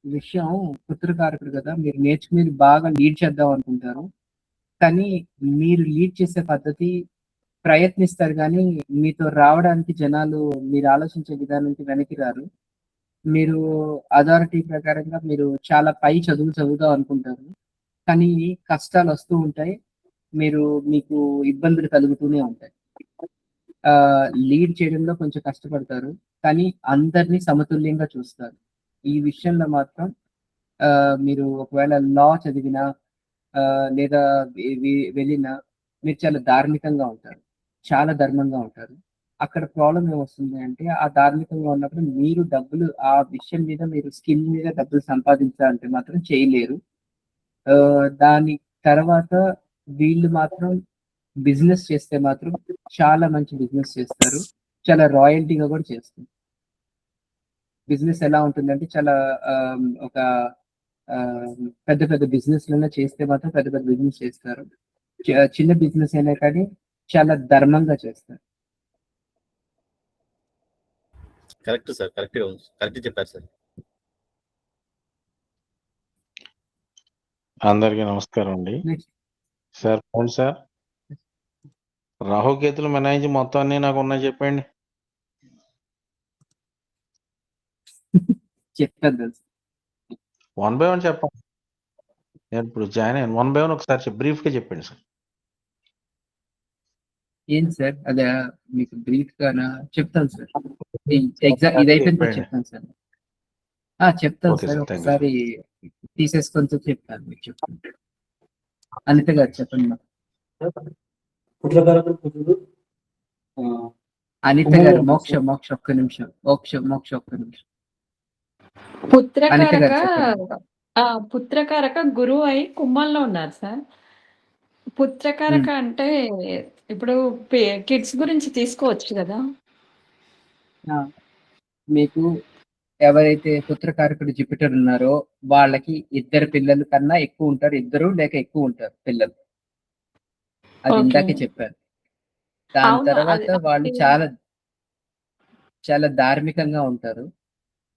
విషయం, పుత్రకారకుడు కదా, మీరు నేర్చుకుని బాగా లీడ్ చేద్దాం అనుకుంటారు. కానీ మీరు లీడ్ చేసే పద్ధతి ప్రయత్నిస్తారు, కానీ మీతో రావడానికి జనాలు మీరు ఆలోచించే విధానానికి వెనక్కి రారు. మీరు అథారిటీ ప్రకారంగా మీరు చాలా పై చదువుదాం అనుకుంటారు, కానీ కష్టాలు వస్తూ ఉంటాయి, మీకు ఇబ్బందులు కలుగుతూనే ఉంటాయి. లీడ్ చేయడంలో కొంచెం కష్టపడతారు, కానీ అందరినీ సమతుల్యంగా చూస్తారు. ఈ విషయంలో మాత్రం మీరు ఒకవేళ లా చదివినా లేదా వెళ్ళినా మీరు చాలా ధార్మికంగా ఉంటారు, చాలా ధర్మంగా ఉంటారు. అక్కడ ప్రాబ్లం ఏమొస్తుంది అంటే, ఆ ధార్మికంగా ఉన్నప్పుడు మీరు డబ్బులు ఆ విషయం మీద, మీరు స్కిల్ మీద డబ్బులు సంపాదించాలంటే మాత్రం చేయలేరు. దాని తర్వాత వీళ్ళు మాత్రం బిజినెస్ చేస్తే మాత్రం చాలా మంచి బిజినెస్ చేస్తారు, చాలా రాయల్టీగా కూడా చేస్తారు. బిజినెస్ ఎలా ఉంటుందంటే చాలా ఒక పెద్ద పెద్ద బిజినెస్లైనా చేస్తే మాత్రం పెద్ద పెద్ద బిజినెస్ చేస్తారు. చిన్న బిజినెస్ అయినా కానీ చాలా ధర్మంగా చేస్తారు. కరెక్ట్ సార్, కరెక్ట్ చెప్పారు సార్. అందరికీ నమస్కారం అండి. సార్ ఫోన్ సార్, రాహుకేతులు మినాయించి మొత్తం అన్ని నాకు ఉన్నాయి చెప్పండి. చెప్పండి. 1 by 1 చెప్పండి. నేను ఇప్పుడు జాయిన్ అయ్యాను. 1 by 1 ఒకసారి బ్రీఫ్ గా చెప్పండి సార్. ఏం సార్ అదే మీకు బ్రీఫ్ గానా చెప్తాను సార్. ఎగ్జాక్ట్ ఇది అయిపోయింది చెప్తాను సార్. చెప్తాను సార్. ఒకసారి తీసేసుకొని చెప్తాను మీకు. చెప్పండి అనిత గారు, చెప్పండి. అనిత గారు, మోక్ష ఒక్క నిమిషం. మోక్ష ఒక్క నిమిషం. పుత్రకారక గురువు అయి కుంభంలో ఉన్నారు సార్. పుత్రకారక అంటే ఇప్పుడు కిడ్స్ గురించి తీసుకోవచ్చు కదా. మీకు ఎవరైతే పుత్రకారకుడు జూపిటర్ ఉన్నారో వాళ్ళకి 2 పిల్లల కన్నా ఎక్కువ ఉంటారు, 2 లేక ఎక్కువ ఉంటారు పిల్లలు. అది ఇందాకే చెప్పారు. దాని అవును. తర్వాత వాళ్ళు చాలా చాలా ధార్మికంగా ఉంటారు.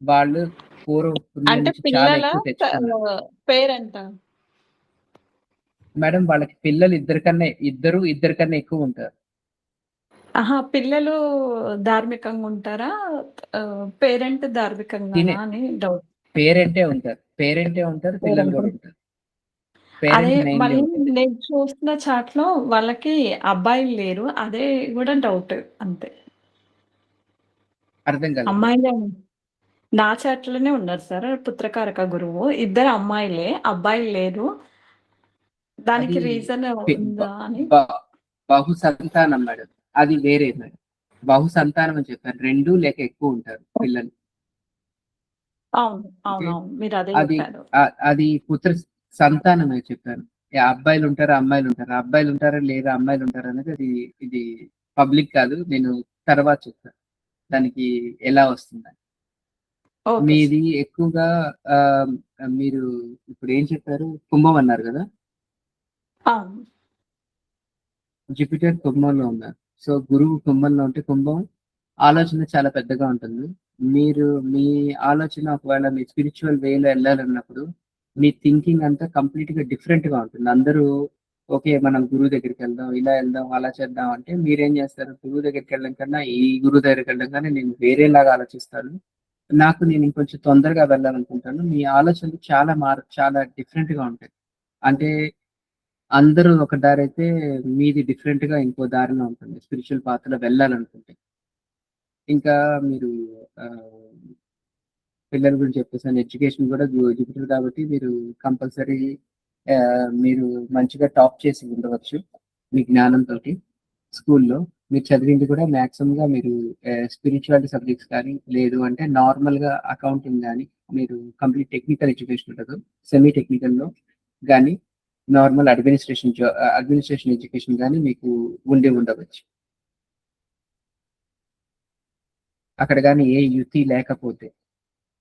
వాళ్ళు పూర్వం అంటే నుంచి చాలా పిల్లల ఎక్కువ తెచ్చుకున్నారు. పేరెంటా? మేడం వాళ్ళకి పిల్లలు ఇద్దరు కన్నా ఎక్కువ ఉంటారు. ఆహా! పిల్లలు ధార్మికంగా ఉంటారా? పేరెంట్ ధార్మికంగానా అని డౌట్. పేరెంటే ఉంటారు. పిల్లలు పేరెంట్. గూడా ఉంటారు. అదే పేరెంట్ మెయిన్‌లీ మళ్ళీ ఉంటారు. నేను చూస్తున్న చాట్‌లో వాళ్ళకి అబ్బాయిలు లేరు. అదే గూడా డౌట్ అంతే. అర్థం కాలేదు. అమ్మాయిలే నా చాట్‌లోనే ఉన్నారు సార్ పుత్రకారక గురువు. ఇద్దరు అమ్మాయిలే. అబ్బాయిలు లేరు. దానికి అది రీజన్ పె బ ఉందా అని? బ బహు సంతానం మేడం. అది వేరే మేడం. బహు సంతానం అని చెప్పాను. 2 లేక ఎక్కువ ఉంటారు పిల్లలు. అవును. ఓకే. అవునవును. మీరు అదే అది చెప్పారు. అది పుత్ర సంతానం అని చెప్పాను. అబ్బాయిలుంటారా, అమ్మాయిలుంటారా? అబ్బాయిలుంటారా లేదా అమ్మాయిలుంటారా అనేది ఇది పబ్లిక్ కాదు. నేను తర్వాత చెప్తాను. దానికి ఎలా వస్తుందని. Okay sir. మీది ఎక్కువగా ఆహ్, మీరు ఇప్పుడు ఏం చెప్పారు? కుంభం అన్నారు గదా! అవును. జూపిటర్ కుంభంలో ఉన్నారు. సో, గురువు కుంభంలో ఉంటే కుంభం ఆలోచన చాలా పెద్దగా ఉంటుంది. మీరు మీ ఆలోచన ఒకవేళ మీ స్పిరిచ్యువల్ వేలో ఎళ్ళాలన్నప్పుడు, మీ థింకింగ్ అంతా కంప్లీట్‌గా డిఫరెంట్‌గా ఉంటుంది. అందరూ ఓకే. మనం గురువు దగ్గరికెళ్దాం, ఇలా ఎళ్దాం, అలా చేద్దాం అంటే మీరేం జేస్తారు? గురువు దగ్గరికెళ్ళడం కన్నా, ఈ గురువు దగ్గరికెళ్ళడం కన్నా నేను వేరేలాగా ఆలోచిస్తాను. నేను ఇంకొంచెం తొందరగా వెళ్ళాలనుకుంటాను. మీ ఆలోచనలు చాలా డిఫరెంట్‌గా ఉంటాయి. అంటే అందరూ ఒక దారైతే మీది డిఫరెంట్‌గా ఇంకో దారిలో ఉంటుంది. స్పిరిచ్యువల్ పాత్‌లో వెళ్ళాలనుకుంటే. ఇంకా మీరు ఆహ్, పిల్లల గురించి చెప్పేసాను. ఎడ్యుకేషన్ కూడా జూపిటర్ కాబట్టి మీరు కంపల్సరీ మీరు మంచిగా టాప్ చేసి ఉండవచ్చు. మీ జ్ఞానంతోటి స్కూల్‌లో. మీరు చదివింది కూడా మాక్సిమమ్‌గా మీరు స్పిరిచ్యువాలిటీ సబ్జెక్ట్స్ కానీ, లేదు అంటే నార్మల్‌గా అకౌంటింగ్ గాని, మీరు కంప్లీట్ టెక్నికల్ ఎడ్యుకేషన్ ఉండదు. సెమీ టెక్నికల్‌లో గాని, నార్మల్ అడ్మినిస్ట్రేషన్ ఎడ్యుకేషన్ గాని మీకు ఉండవచ్చు. అక్కడ గాని ఏ యుతి లేకపోతే.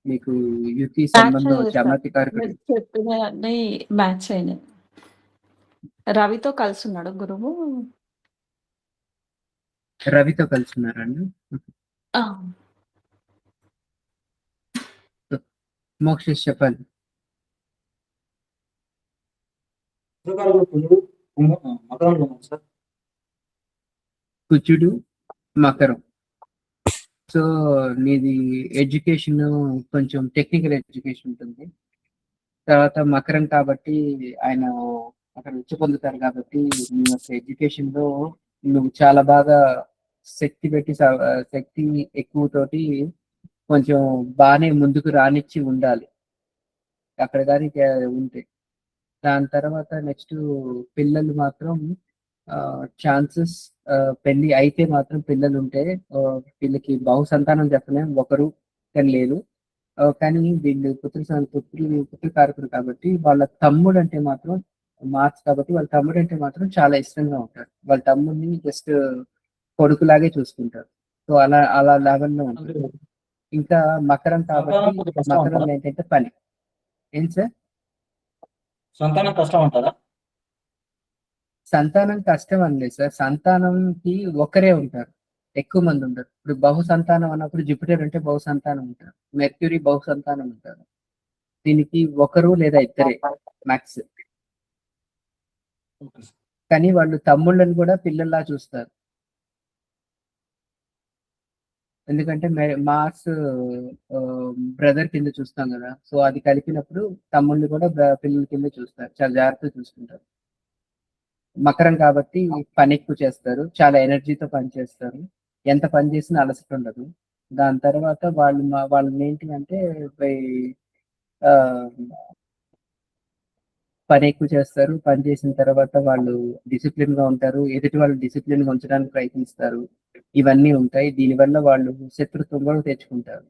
మీకు యుతి మ్యాచ్ సంబంధం అయ్యాయి వచ్చి సార్. అనతికారకుడు మీరు చెప్పినయన్నీ మ్యాచ్ అయినాయి. రవితో కలిసున్నాడు గురువు. రవితో కలిసున్నారా అండి? ఆ! మోక్షేష్ చెప్పండి. మకరంలో ఉన్నాం సార్. కుజుడు, మకరం. సో, మీది ఎడ్యుకేషన్ కొంచెం టెక్నికల్ ఎడ్యుకేషన్ ఉంటుంది. తర్వాత మకరం కాబట్టి ఆయన అక్కడ ఉచ్చ పొందుతారు కాబట్టి మీ యొక్క ఎడ్యుకేషన్‌లో నువ్వు చాలా బాగా శక్తి ఎక్కువతోటి కొంచెం బానే ముందుకు రానిచ్చి ఉండాలి. అక్కడ గాని ఉంటే. దాని తర్వాత నెక్స్టు పిల్లలు మాత్రం ఛాన్సెస్ పెళ్లి అయితే మాత్రం పిల్లలుంటే వీళ్ళకి బహు సంతానం చెప్పలేం. ఒకరు కానీ లేదు. కానీ వీళ్ళు పుత్రకారకుడు కాబట్టి వాళ్ళ తమ్ముడంటే మాత్రం మార్క్స్ కాబట్టి వాళ్ళ తమ్ముడంటే మాత్రం చాలా ఇష్టంగా ఉంటారు. వాళ్ళ తమ్ముడిని జస్ట్ కొడుకులాగే చూసుకుంటారు. సో, అలా లెవెల్‌లో ఉంటుంది. ఇంకా మకరం కాబట్టి సంతానం కొద్దిగా కష్టం మకరంలో అంటారా? ఏంటంటే పని. ఏంటి సార్? సంతానం కష్టం అంటారా? సంతానం కష్టం అని లేదు సార్. సంతానంకి ఒకరే ఉంటారు. ఎక్కువ మంది ఉండరు. ఇప్పుడు బహు సంతానం అన్నప్పుడు జూపిటర్ అంటే బహు సంతానం ఉంటారు. మెర్క్యూరీ బహు సంతానం ఉంటారు. దీనికి ఒకరు లేదా ఇద్దరే మాక్స్. Okay sir. కానీ వాళ్ళు తమ్ముళ్ళని కూడా పిల్లల్లా చూస్తారు. ఎందుకంటే మార్స్ బ్రదర్ కింద చూస్తాం గదా! సో, అది కలిపినప్పుడు తమ్ముడిని కూడా పిల్లల కింద చూస్తారు. చాలా జాగ్రత్తగా చూసుకుంటారు. మకరం కాబట్టి పని ఎక్కువ చేస్తారు. చాలా ఎనర్జీతో పని చేస్తారు. ఎంత పని చేసినా అలసట ఉండదు. దాని తర్వాత వాళ్ళనేంటి అంటే బై ఆహ్, పని ఎక్కువ చేస్తారు. పని చేసిన తర్వాత వాళ్ళు డిసిప్లిన్‌గా ఉంటారు. ఎదుటి వాళ్ళని డిసిప్లిన్‌గా ఉంచడానికి ప్రయత్నిస్తారు. ఇవన్నీ ఉంటాయి. దీనివల్ల వాళ్ళు శత్రుత్వం కూడా తెచ్చుకుంటారు.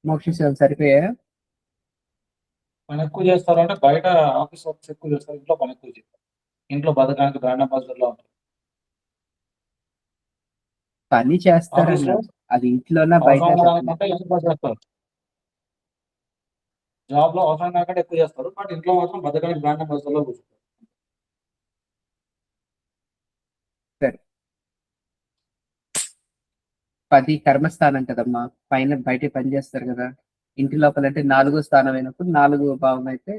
మోక్షిష్ సరిపోయాయా? పని ఎక్కువ చేస్తారు అంటే బయట ఆఫీస్ వర్క్స్ ఎక్కువ చేస్తారు. ఇంట్లో పని ఎక్కువ చేస్తారు. ఇంట్లో బతకడానికి బ్రాండ్ అంబాసిడర్‌లా ఉంటారు. పని ఆఫీస్‌లో చేస్తారన్నాను. అది ఇంట్లోనా బయట అవసరం ఉన్న చెప్పలేదు. దానికంటే ఎక్కువ చేస్తారు. జాబ్‌లో అవసరం దానికంటే ఎక్కువ చేస్తారు. బట్ ఇంట్లో మాత్రం బతకడానికి బ్రాండ్ అంబాసిడర్‌లా కూర్చుంటారు. 10 కర్మస్థానం కదమ్మా, పైన బయట పని చేస్తారు కదా. ఇంటి లోపల అంటే 4వ స్థానం అయినప్పుడు 4వ భావం అయితే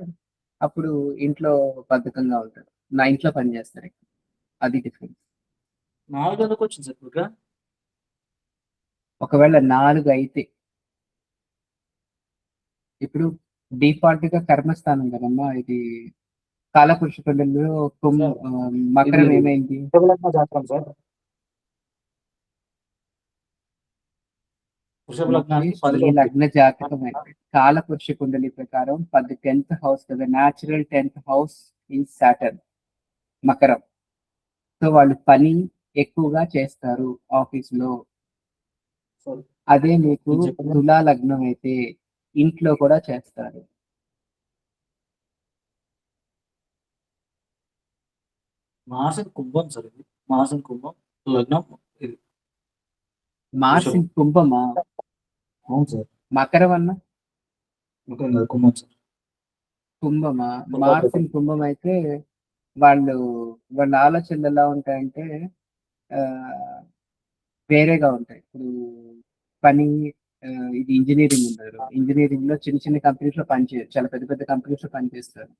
అప్పుడు ఇంట్లో బద్ధకంగా ఉంటారు, నా ఇంట్లో పని చేస్తారు. అది డిఫరెన్స్. 4 ఎందుకు వచ్చింది సార్ ఇక్కడ? ఒకవేళ 4 అయితే ఇప్పుడు డిఫాల్ట్ గా కర్మస్థానం కదమ్మా ఇది. కాలపురుష కుండలిలో మకరం ఏమైంది? వృషభ జాతకం సార్. వృషభ లగ్నానికి ఈ 10 లగ్న జాతకం అయితే కాలపురుష కుండలి ప్రకారం 10th హౌస్ కదా, natural 10th house in Saturn, మకరం. సో వాళ్ళు పని ఎక్కువగా చేస్తారు ఆఫీస్ లో. సార్ అదే మీకు నేను చెప్పిన- తులా లగ్నం అయితే ఇంట్లో కూడా చేస్తారు. మాసం కుంభం సార్, ఇది మాసం కుంభం లగ్నం ఇది. మార్సి కుంభమా? అవును సార్, మకరం అన్న మకరం కాదు, కుంభం సార్. కుంభమా? మార్సి కుంభం అయితే వాళ్ళ ఆలోచనలు ఎలా ఉంటాయంటే ఆ, వేరేగా ఉంటాయి. ఇప్పుడు పని ఇది ఇంజనీరింగ్ ఉన్నారు, ఇంజనీరింగ్ లో చిన్న చిన్న కంపెనీస్ లో పనిచేయరు, చాలా పెద్ద పెద్ద కంపెనీస్ లో పనిచేస్తారు.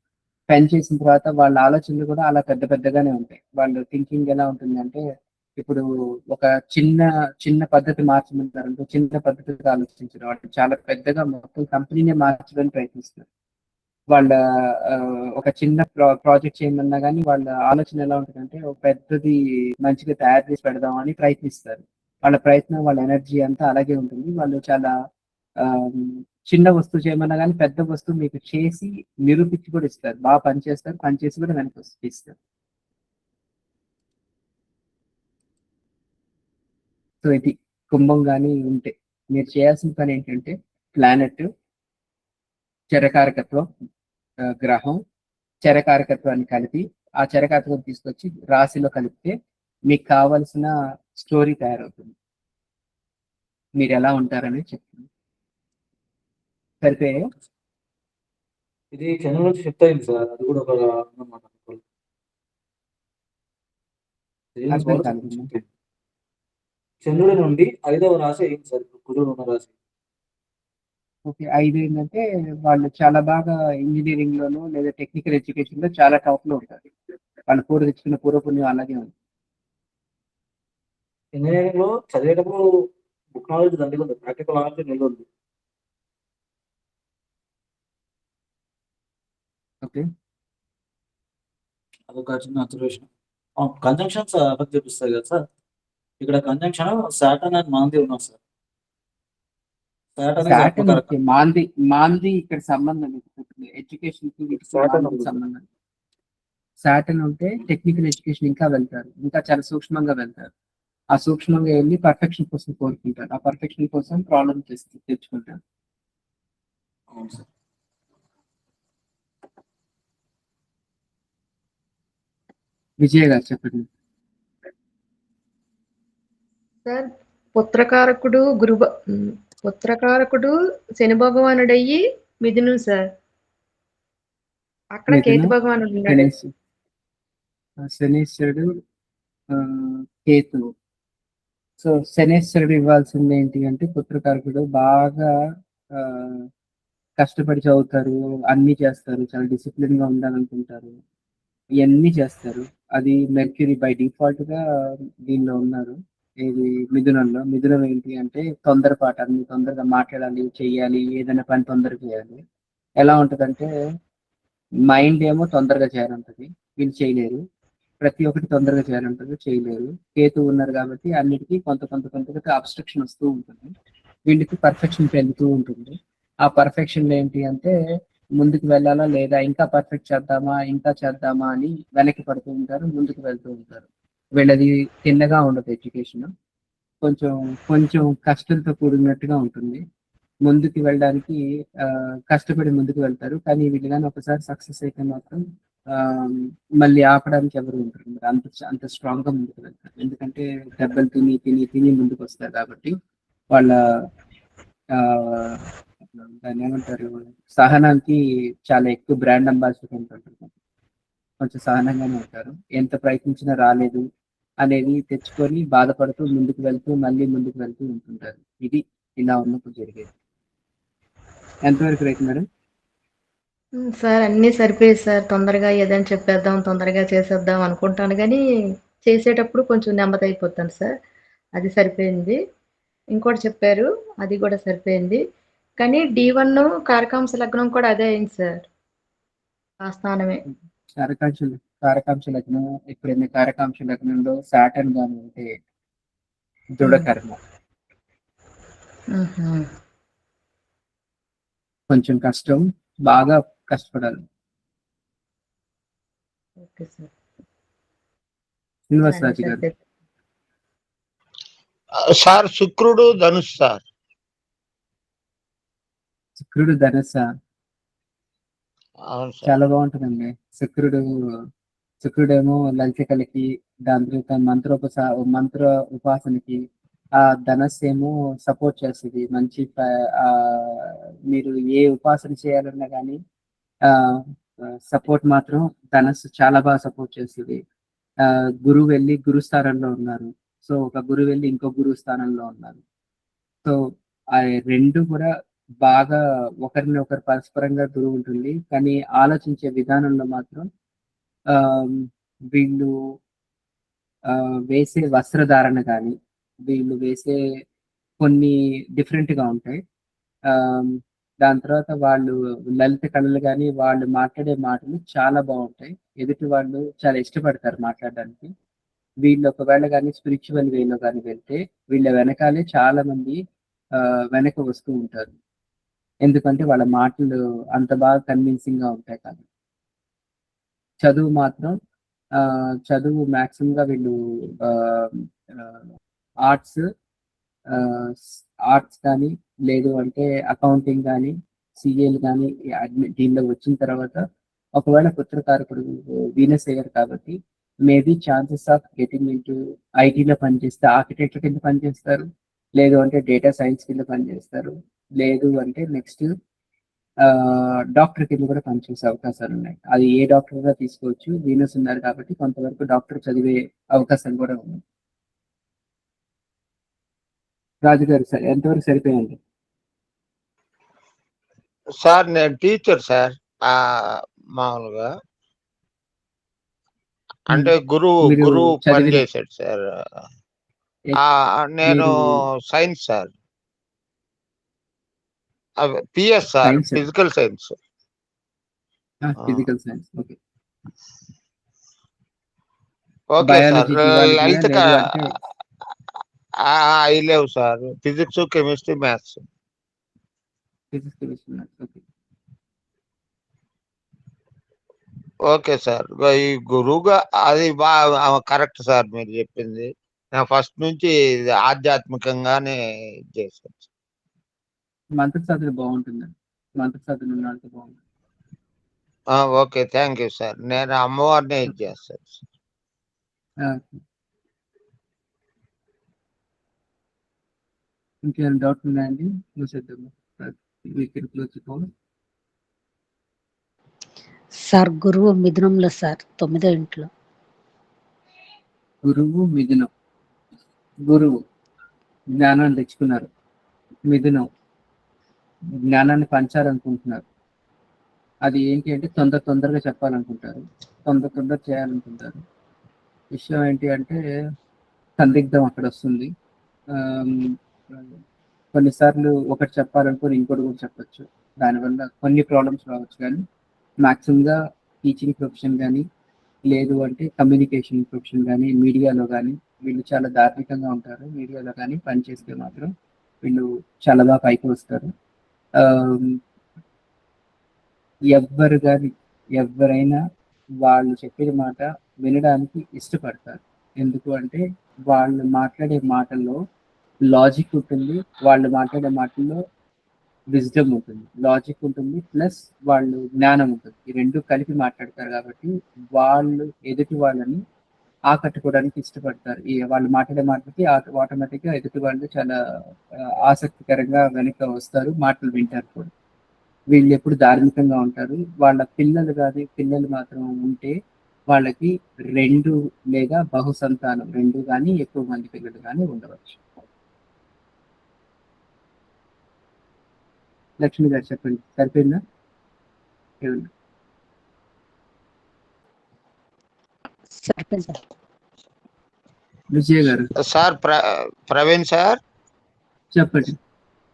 పని చేసిన తర్వాత వాళ్ళ ఆలోచనలు కూడా అలా పెద్ద పెద్దగానే ఉంటాయి. వాళ్ళ థింకింగ్ ఎలా ఉంటుందంటే ఇప్పుడు ఒక చిన్న చిన్న పద్ధతి మార్చమంటారంటే చిన్న పద్ధతిగా ఆలోచించారు, వాళ్ళు చాలా పెద్దగా మొత్తం కంపెనీనే మార్చడానికి ప్రయత్నిస్తారు. వాళ్ళ ఆ, ఒక చిన్న ప్రాజెక్ట్ చేయమన్నా కానీ వాళ్ళ ఆలోచన ఎలా ఉంటుందంటే ఒక పెద్దది మంచిగా తయారు చేసి పెడదామని ప్రయత్నిస్తారు. వాళ్ళ ప్రయత్నం, వాళ్ళ ఎనర్జీ అంతా అలాగే ఉంటుంది. వాళ్ళు చాలా ఆ, చిన్న వస్తువు చేయమన్నా కానీ పెద్ద వస్తువు మీకు చేసి నిరూపించి కూడా ఇస్తారు, బాగా పనిచేస్తారు, పనిచేసి కూడా వెనక్కి ఇస్తారు. సో ఇది కుంభం కానీ ఉంటే మీరు చేయాల్సిన పని ఏంటంటే ప్లానెట్, చరకారకత్వం, గ్రహం, చరకారకత్వాన్ని కలిపి ఆ చరకారకత్వం తీసుకొచ్చి రాశిలో కలిపితే మీకు కావలసిన స్టోరీ తయారవుతుంది, మీరు ఎలా ఉంటారని చెప్తుంది. సరిపోయే ఇది చంద్రుడి నుంచి షిఫ్ట్ అయింది సార్, అది కూడా ఒక అన్నమాట. అర్థం కాలేదు. చంద్రుడి నుండి 5వ రాశి అయింది సార్, కుజుడు ఉన్న రాశి. ఓకే, 5 ఏంటంటే వాళ్ళు చాలా బాగా ఇంజనీరింగ్ లోను లేదా టెక్నికల్ ఎడ్యుకేషన్ లో చాలా టాప్ లో ఉంటారు. వాళ్ళు తెచ్చుకున్న పూర్వపుణ్యం అలాగే ఉంది. ఇంజనీరింగ్ లో చదివేటప్పుడు బుక్ నాలెడ్జ్ దండిగా ఉంది, ప్రాక్టికల్ నాలెడ్జ్ నిల్వ ఉంది. ఓకే, అదొక చిన్న అబ్జర్వేషన్. కంజంక్షన్స్ ఎఫెక్ట్ చూపిస్తాయి కదా సార్. ఇక్కడ కంజంక్షన్ సాటర్న్ అండ్ మాంది ఉన్నారు సార్. సాటర్న్ సాటర్న్ ఓకే, మాంది ఇక్కడ సంబంధం ఎడ్యుకేషన్ కి వీటికి Saturn మాందికి ఉంది. సంబంధం. సాటర్న్ ఉంటే టెక్నికల్ ఎడ్యుకేషన్ ఇంకా వెళ్తారు, ఇంకా చాలా సూక్ష్మంగా వెళ్తారు. ఆ సూక్ష్మంగా వెళ్ళి పర్ఫెక్షన్ కోసం కోరుకుంటారు, ఆ పర్ఫెక్షన్ కోసం ప్రాబ్లమ్ తెచ్చుకుంటారు. అవును సార్. విజయ్ గారు చెప్పండి. సార్ పుత్రకారకుడు శని భగవానుడయ్యి మిథునం సార్. అక్కడ మిథునం, కేతు భగవానుడు ఉన్నాడు. శనీశ్వరుడు, కేతువు. సో శనీశ్వరుడు ఇవ్వాల్సింది ఏంటి అంటే పుత్రకారకుడు బాగా ఆ, కష్టపడి చదువుతారు, అన్ని చేస్తారు, చాలా డిసిప్లిన్ గా ఉండాలనుకుంటారు, ఇవన్నీ చేస్తారు. అది మెర్క్యూరీ బై డిఫాల్ట్ గా దీనిలో ఉన్నారు. ఇది మిథునంలో. మిథునం ఏంటి అంటే తొందరపాటు, అన్ని తొందరగా మాట్లాడాలి, చెయ్యాలి, ఏదైనా పని తొందరగా చేయాలి. ఎలా ఉంటదంటే మైండ్ ఏమో తొందరగా చేయాలంటది, వీళ్ళు చేయలేరు. ప్రతి ఒక్కటి తొందరగా చేయాలంటారు, చేయలేరు. కేతు ఉన్నారు కాబట్టి అన్నిటికీ కొంత అబ్స్ట్రక్షన్ వస్తూ ఉంటుంది. వీళ్ళకి పర్ఫెక్షన్ పెరుగుతూ ఉంటుంది. ఆ పర్ఫెక్షన్ ఏంటి అంటే ముందుకు వెళ్ళాలా లేదా, ఇంకా పర్ఫెక్ట్ చేద్దామా అని వెనక్కి పడుతూ ఉంటారు, ముందుకు వెళ్తూ ఉంటారు. వీళ్ళది తిన్నగా ఉండదు ఎడ్యుకేషన్, కొంచెం కొంచెం కష్టంతో కూడినట్టుగా ఉంటుంది. ముందుకు వెళ్ళడానికి కష్టపడి ముందుకు వెళ్తారు, కానీ వీళ్ళు కానీ ఒకసారి సక్సెస్ అయితే మాత్రం మళ్ళీ ఆపడానికి ఎవరు ఉంటారు, అంత స్ట్రాంగ్ గా ముందుకు వెళ్తారు. ఎందుకంటే దెబ్బలు తిని తిని తిని ముందుకు వస్తారు కాబట్టి వాళ్ళ ఆ, దాన్ని ఏమంటారు, సహనానికి చాలా ఎక్కువ బ్రాండ్ అంబాసిడర్ ఉంటారు. కొంచెం సహనంగానే ఉంటారు, ఎంత ప్రయత్నించినా రాలేదు అనేది తెచ్చుకొని బాధపడుతూ ముందుకు వెళ్తూ మళ్ళీ ముందుకు వెళ్తూ ఉంటుంటారు. ఇది ఇలా ఉన్నప్పుడు జరిగేది. ఎంతవరకు రైట్ మేడం? సార్ అన్నీ సరిపోయాయి సార్. తొందరగా ఏదైనా చెప్పేద్దాం, తొందరగా చేసేద్దాం అనుకుంటాను గానీ, చేసేటప్పుడు కొంచెం నెమ్మదయిపోతాను సార్. అది సరిపోయింది. ఇంకోటి చెప్పారు, అది గూడా సరిపోయింది. కానీ D1 కారకాంశ లగ్నం కూడా అదే అయింది సార్. ఆ స్థానమే. కారకాంశ లగ్నం ఎప్పుడైనా కారకాంశ లగ్నంలో సాటర్న్ గాని ఉంటే దృఢకర్మ హుహు. కొంచెం కష్టం, బాగా కష్టపడాలి. Okay sir. శ్రీనివాస్ అన్నీ రాజు గారు. సరిపోయాయి. సార్ శుక్రుడు ధనుష్ సార్. శుక్రుడు ధనుస్స అవును సార్. చాలా బాగుంటుందండి. శుక్రుడేమో లలిత కళకి, దాని తర్వాత మంత్ర ఉపాసనకి, ఆ ధనస్సు ఏమో సపోర్ట్ చేస్తుంది. మంచి మీరు ఏ ఉపాసన చేయాలన్నా కానీ సపోర్ట్ మాత్రం ధనస్సు చాలా బాగా సపోర్ట్ చేస్తుంది. గురువు వెళ్ళి గురు స్థానంలో ఉన్నారు. సో ఒక గురువు వెళ్ళి ఇంకో గురువు స్థానంలో ఉన్నారు. సో ఆ రెండు కూడా బాగా ఒకరిని ఒకరు పరస్పరంగా గురువు ఉంటుంది. కానీ ఆలోచించే విధానంలో మాత్రం వీళ్ళు వేసే వస్త్రధారణ కానీ, వీళ్ళు వేసే కొన్ని డిఫరెంట్గా ఉంటాయి. దాని తర్వాత వాళ్ళు లలిత కళలు కానీ, వాళ్ళు మాట్లాడే మాటలు చాలా బాగుంటాయి. ఎదుటి వాళ్ళు చాలా ఇష్టపడతారు మాట్లాడడానికి. వీళ్ళు ఒకవేళ కానీ స్పిరిచువల్ వేలో కానీ వెళ్తే వీళ్ళ వెనకాలే చాలా మంది వెనక వస్తూ ఉంటారు. ఎందుకంటే వాళ్ళ మాటలు అంత బాగా కన్విన్సింగ్ గా ఉంటాయి. కానీ చదువు మాత్రం చదువు మ్యాక్సిమం గా వీళ్ళు ఆర్ట్స్ కానీ, లేదు అంటే అకౌంటింగ్ కానీ, సిఏలు కానీ దీనిలో వచ్చిన తర్వాత ఒకవేళ పుత్రకారకుడు వీనస్ అయ్యారు కాబట్టి maybe chances of getting into ఐటీలో పనిచేస్తే ఆర్కిటెక్చర్ కింద పనిచేస్తారు, లేదు అంటే డేటా సైన్స్ కింద పనిచేస్తారు, లేదు అంటే నెక్స్ట్ డాక్టర్ కింద కూడా పనిచేసే అవకాశాలు ఉన్నాయి. అది ఏ డాక్టర్ గా తీసుకోవచ్చు. వీనస్ ఉన్నారు కాబట్టి కొంతవరకు డాక్టర్ చదివే అవకాశం కూడా ఉంది. రాజుగారు సార్ ఎంతవరకు సరిపోయింది? సార్ నేను టీచర్ సార్. మామూలుగా అంటే గురువు పని చేశాడు సార్. నేను science sir. PS sir, physical science. Physical science. Okay okay sir. లలిత అవి లేవు sir. Physics, chemistry, maths. Okay sir. ఈ గురువుగా అది కరెక్ట్ సార్ మీరు చెప్పింది. ఫస్ట్ నుంచి ఆధ్యాత్మికంగానే చేశాను. మంత్ర సాధన బాగుంటుందండి. మంత్ర సాధన ఉన్నట్టు బాగుంటుంది. Okay, thank you sir. నేను అమ్మవారినే ఇది చేస్తాను. ఇంకేమైనా డౌట్ ఉన్నాయండి? సార్ గురువు మిథునంలో సార్ 9వ ఇంట్లో. గురువు మిథునం. గురువు జ్ఞానాన్ని తెచ్చుకున్నారు, మిథునం జ్ఞానాన్ని పంచాలనుకుంటున్నారు. అది ఏంటి అంటే తొందరగా చెప్పాలనుకుంటారు, తొందర చేయాలనుకుంటారు. విషయం ఏంటి అంటే సందిగ్ధం అక్కడ వస్తుంది. కొన్నిసార్లు ఒకటి చెప్పాలనుకుని ఇంకోటి కూడా చెప్పచ్చు. దానివల్ల కొన్ని ప్రాబ్లమ్స్ రావచ్చు. కానీ మ్యాక్సిమంగా టీచింగ్ ప్రొఫెషన్ కానీ, లేదు అంటే కమ్యూనికేషన్ ప్రొఫెషన్ కానీ, మీడియాలో కానీ వీళ్ళు చాలా ధార్మికంగా ఉంటారు. మీడియాలో కానీ పనిచేస్తే మాత్రం వీళ్ళు చాలా బాగా పైకి వస్తారు. ఎవరైనా వాళ్ళు చెప్పిన మాట వినడానికి ఇష్టపడతారు. ఎందుకు అంటే వాళ్ళు మాట్లాడే మాటల్లో లాజిక్ ఉంటుంది, వాళ్ళు మాట్లాడే మాటల్లో విజ్డమ్ ఉంటుంది. లాజిక్ ఉంటుంది ప్లస్ వాళ్ళు జ్ఞానం ఉంటుంది. ఈ రెండు కలిపి మాట్లాడతారు కాబట్టి వాళ్ళు ఎదుటి వాళ్ళని ఆకట్టుకోవడానికి ఇష్టపడతారు. వాళ్ళు మాట్లాడే మాటలకి ఆటోమేటిక్గా ఎదుటి వాళ్ళు చాలా ఆసక్తికరంగా వెనక వస్తారు, మాటలు వింటారు కూడా. వీళ్ళు ఎప్పుడు ధార్మికంగా ఉంటారు. వాళ్ళ పిల్లలు మాత్రం ఉంటే వాళ్ళకి 2 లేదా బహుసంతానం 2 గాని ఎక్కువ మంది పిల్లలు గాని ఉండవచ్చు. లక్ష్మి గారు చెప్పండి, సరిపోయిందా? ఏమన్నా? సరిపోయింది సార్. విజయ్ గారు సార్ ప్రవీణ్ సార్ చెప్పండి.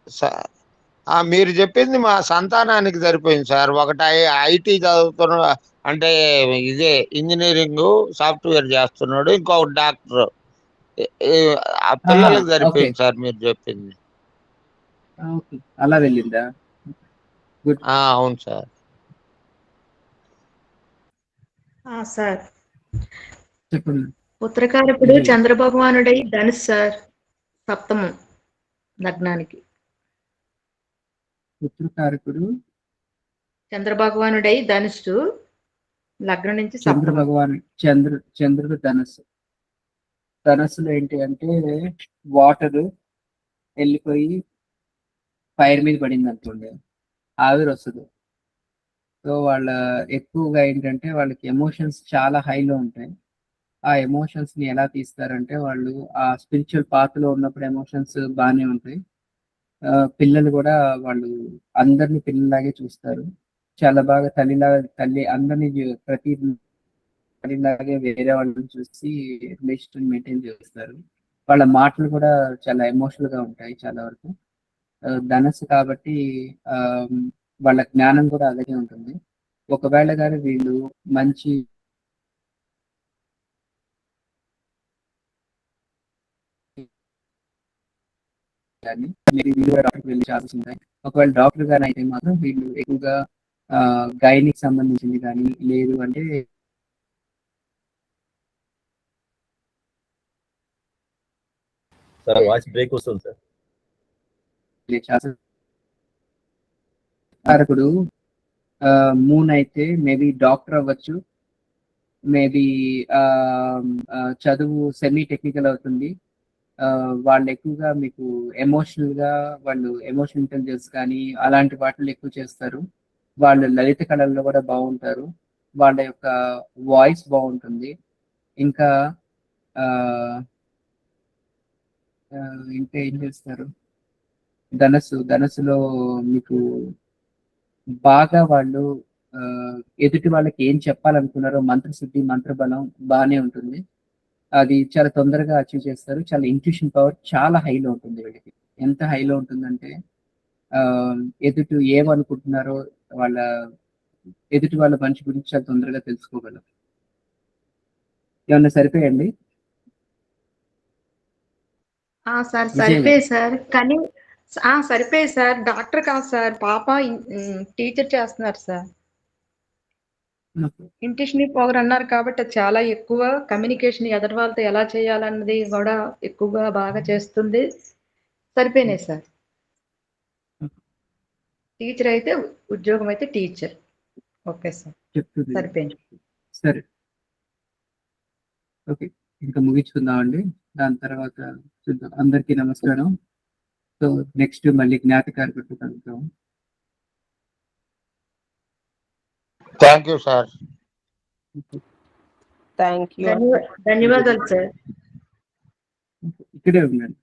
సార్ మీరు చెప్పింది మా సంతానానికి సరిపోయింది సార్. ఒకటి ఐటీ చదువుతున్న, అంటే ఇదే ఇంజనీరింగ్ సాఫ్ట్వేర్ చేస్తున్నాడు, ఇంకొక డాక్టర్. ఆ పిల్లలకి ఓకే, సరిపోయింది సార్ మీరు చెప్పింది. ఓకే, అలా వెళ్ళిందా? గుడ్. అవును సార్. సార్ చెప్పండి. పుత్రకారకుడు విజయ్. చంద్రభగవానుడై ధనుసు సార్, సప్తమం లగ్నానికి. పుత్రకారకుడు చంద్రభగవానుడై ధనుసు, లగ్నం నుంచి చంద్ర సప్తమం. భగవాన్ చంద్రుడు ధనస్సులో ఏంటి అంటే వాటర్ వెళ్ళిపోయి ఫైర్ మీద పడింది అనుకోండి, ఆవిరి వస్తుంది. సో వాళ్ళ ఎక్కువగా ఏంటంటే వాళ్ళకి ఎమోషన్స్ చాలా హైలో ఉంటాయి. ఆ ఎమోషన్స్ ని ఎలా తీస్తారంటే వాళ్ళు ఆ స్పిరిచువల్ పాత్ లో ఉన్నప్పుడు ఎమోషన్స్ బాగానే ఉంటాయి. పిల్లలు కూడా వాళ్ళు అందరిని పిల్లలాగే చూస్తారు. చాలా బాగా తల్లి అందరినీ ప్రతి తల్లిలాగే వేరే వాళ్ళని చూసి రిలేషన్ మెయింటైన్ చేస్తారు. వాళ్ళ మాటలు కూడా చాలా ఎమోషనల్ గా ఉంటాయి చాలా వరకు. ధనస్సు కాబట్టి ఆ వాళ్ళ జ్ఞానం కూడా అలాగే ఉంటుంది. ఒకవేళ కానీ వీళ్ళు మంచి కానీ వీళ్ళు కూడా డాక్టర్కి వెళ్ళి ఛాన్సెస్ ఉంటాయి. ఒకవేళ డాక్టర్ గాని అయితే మాత్రం వీళ్ళు ఎక్కువగా గైనికి సంబంధించింది కానీ లేదు అంటే సార్ వాయిస్ బ్రేక్ వస్తుంది సార్. కారకుడు మూన్ అయితే మేబీ డాక్టర్ అవ్వచ్చు, మేబీ చదువు సెమీ టెక్నికల్ అవుతుంది. వాళ్ళు ఎక్కువగా మీకు వాళ్ళు ఎమోషనల్ ఇంటెలిజెన్స్ కానీ అలాంటి వాటిని ఎక్కువ చేస్తారు. వాళ్ళు లలిత కళల్లో కూడా బాగుంటారు. వాళ్ళ యొక్క వాయిస్ బాగుంటుంది. ఇంకా ఇంకా ఏం చేస్తారు, ధనస్సులో మీకు బాగా వాళ్ళు ఎదుటి వాళ్ళకి ఏం చెప్పాలనుకున్నారో మంత్రసిద్ధి మంత్రబలం బాగానే ఉంటుంది. అది చాలా తొందరగా అచీవ్ చేస్తారు. చాలా ఇంట్యూషన్ పవర్ చాలా హైలో ఉంటుంది వీళ్ళకి. ఎంత హైలో ఉంటుందంటే ఎదుటి ఏమనుకుంటున్నారో ఎదుటి వాళ్ళ మనిషి గురించి చాలా తొందరగా తెలుసుకోగలరు. ఏమన్నా సరిపోయండి? సార్ సరిపోయి సార్, కానీ సరిపోయి సార్. డాక్టర్ కాదు సార్, పాప టీచర్ చేస్తున్నారు సార్. ఇంట్యూషన్ పవర్ అన్నారు కాబట్టి అది చాలా ఎక్కువ. కమ్యూనికేషన్ ఎదుటి వాళ్ళతో ఎలా చేయాలన్నది కూడా ఎక్కువగా బాగా చేస్తుంది. సరిపోయినాయి సార్. టీచర్ అయితే ఉద్యోగం అయితే టీచర్. ఓకే సార్, సరిపోయింది. సరే, ఓకే, ఇంకా ముగించుకుందామండి. దాని తర్వాత చూద్దాం. అందరికీ నమస్కారం. సో నెక్స్ట్ మళ్ళీ జ్ఞాతకారకుడు కలుద్దాం. Thank you sir. Thank you. ధన్యవాదాలు సార్. ఇక్కడే ఉండండి.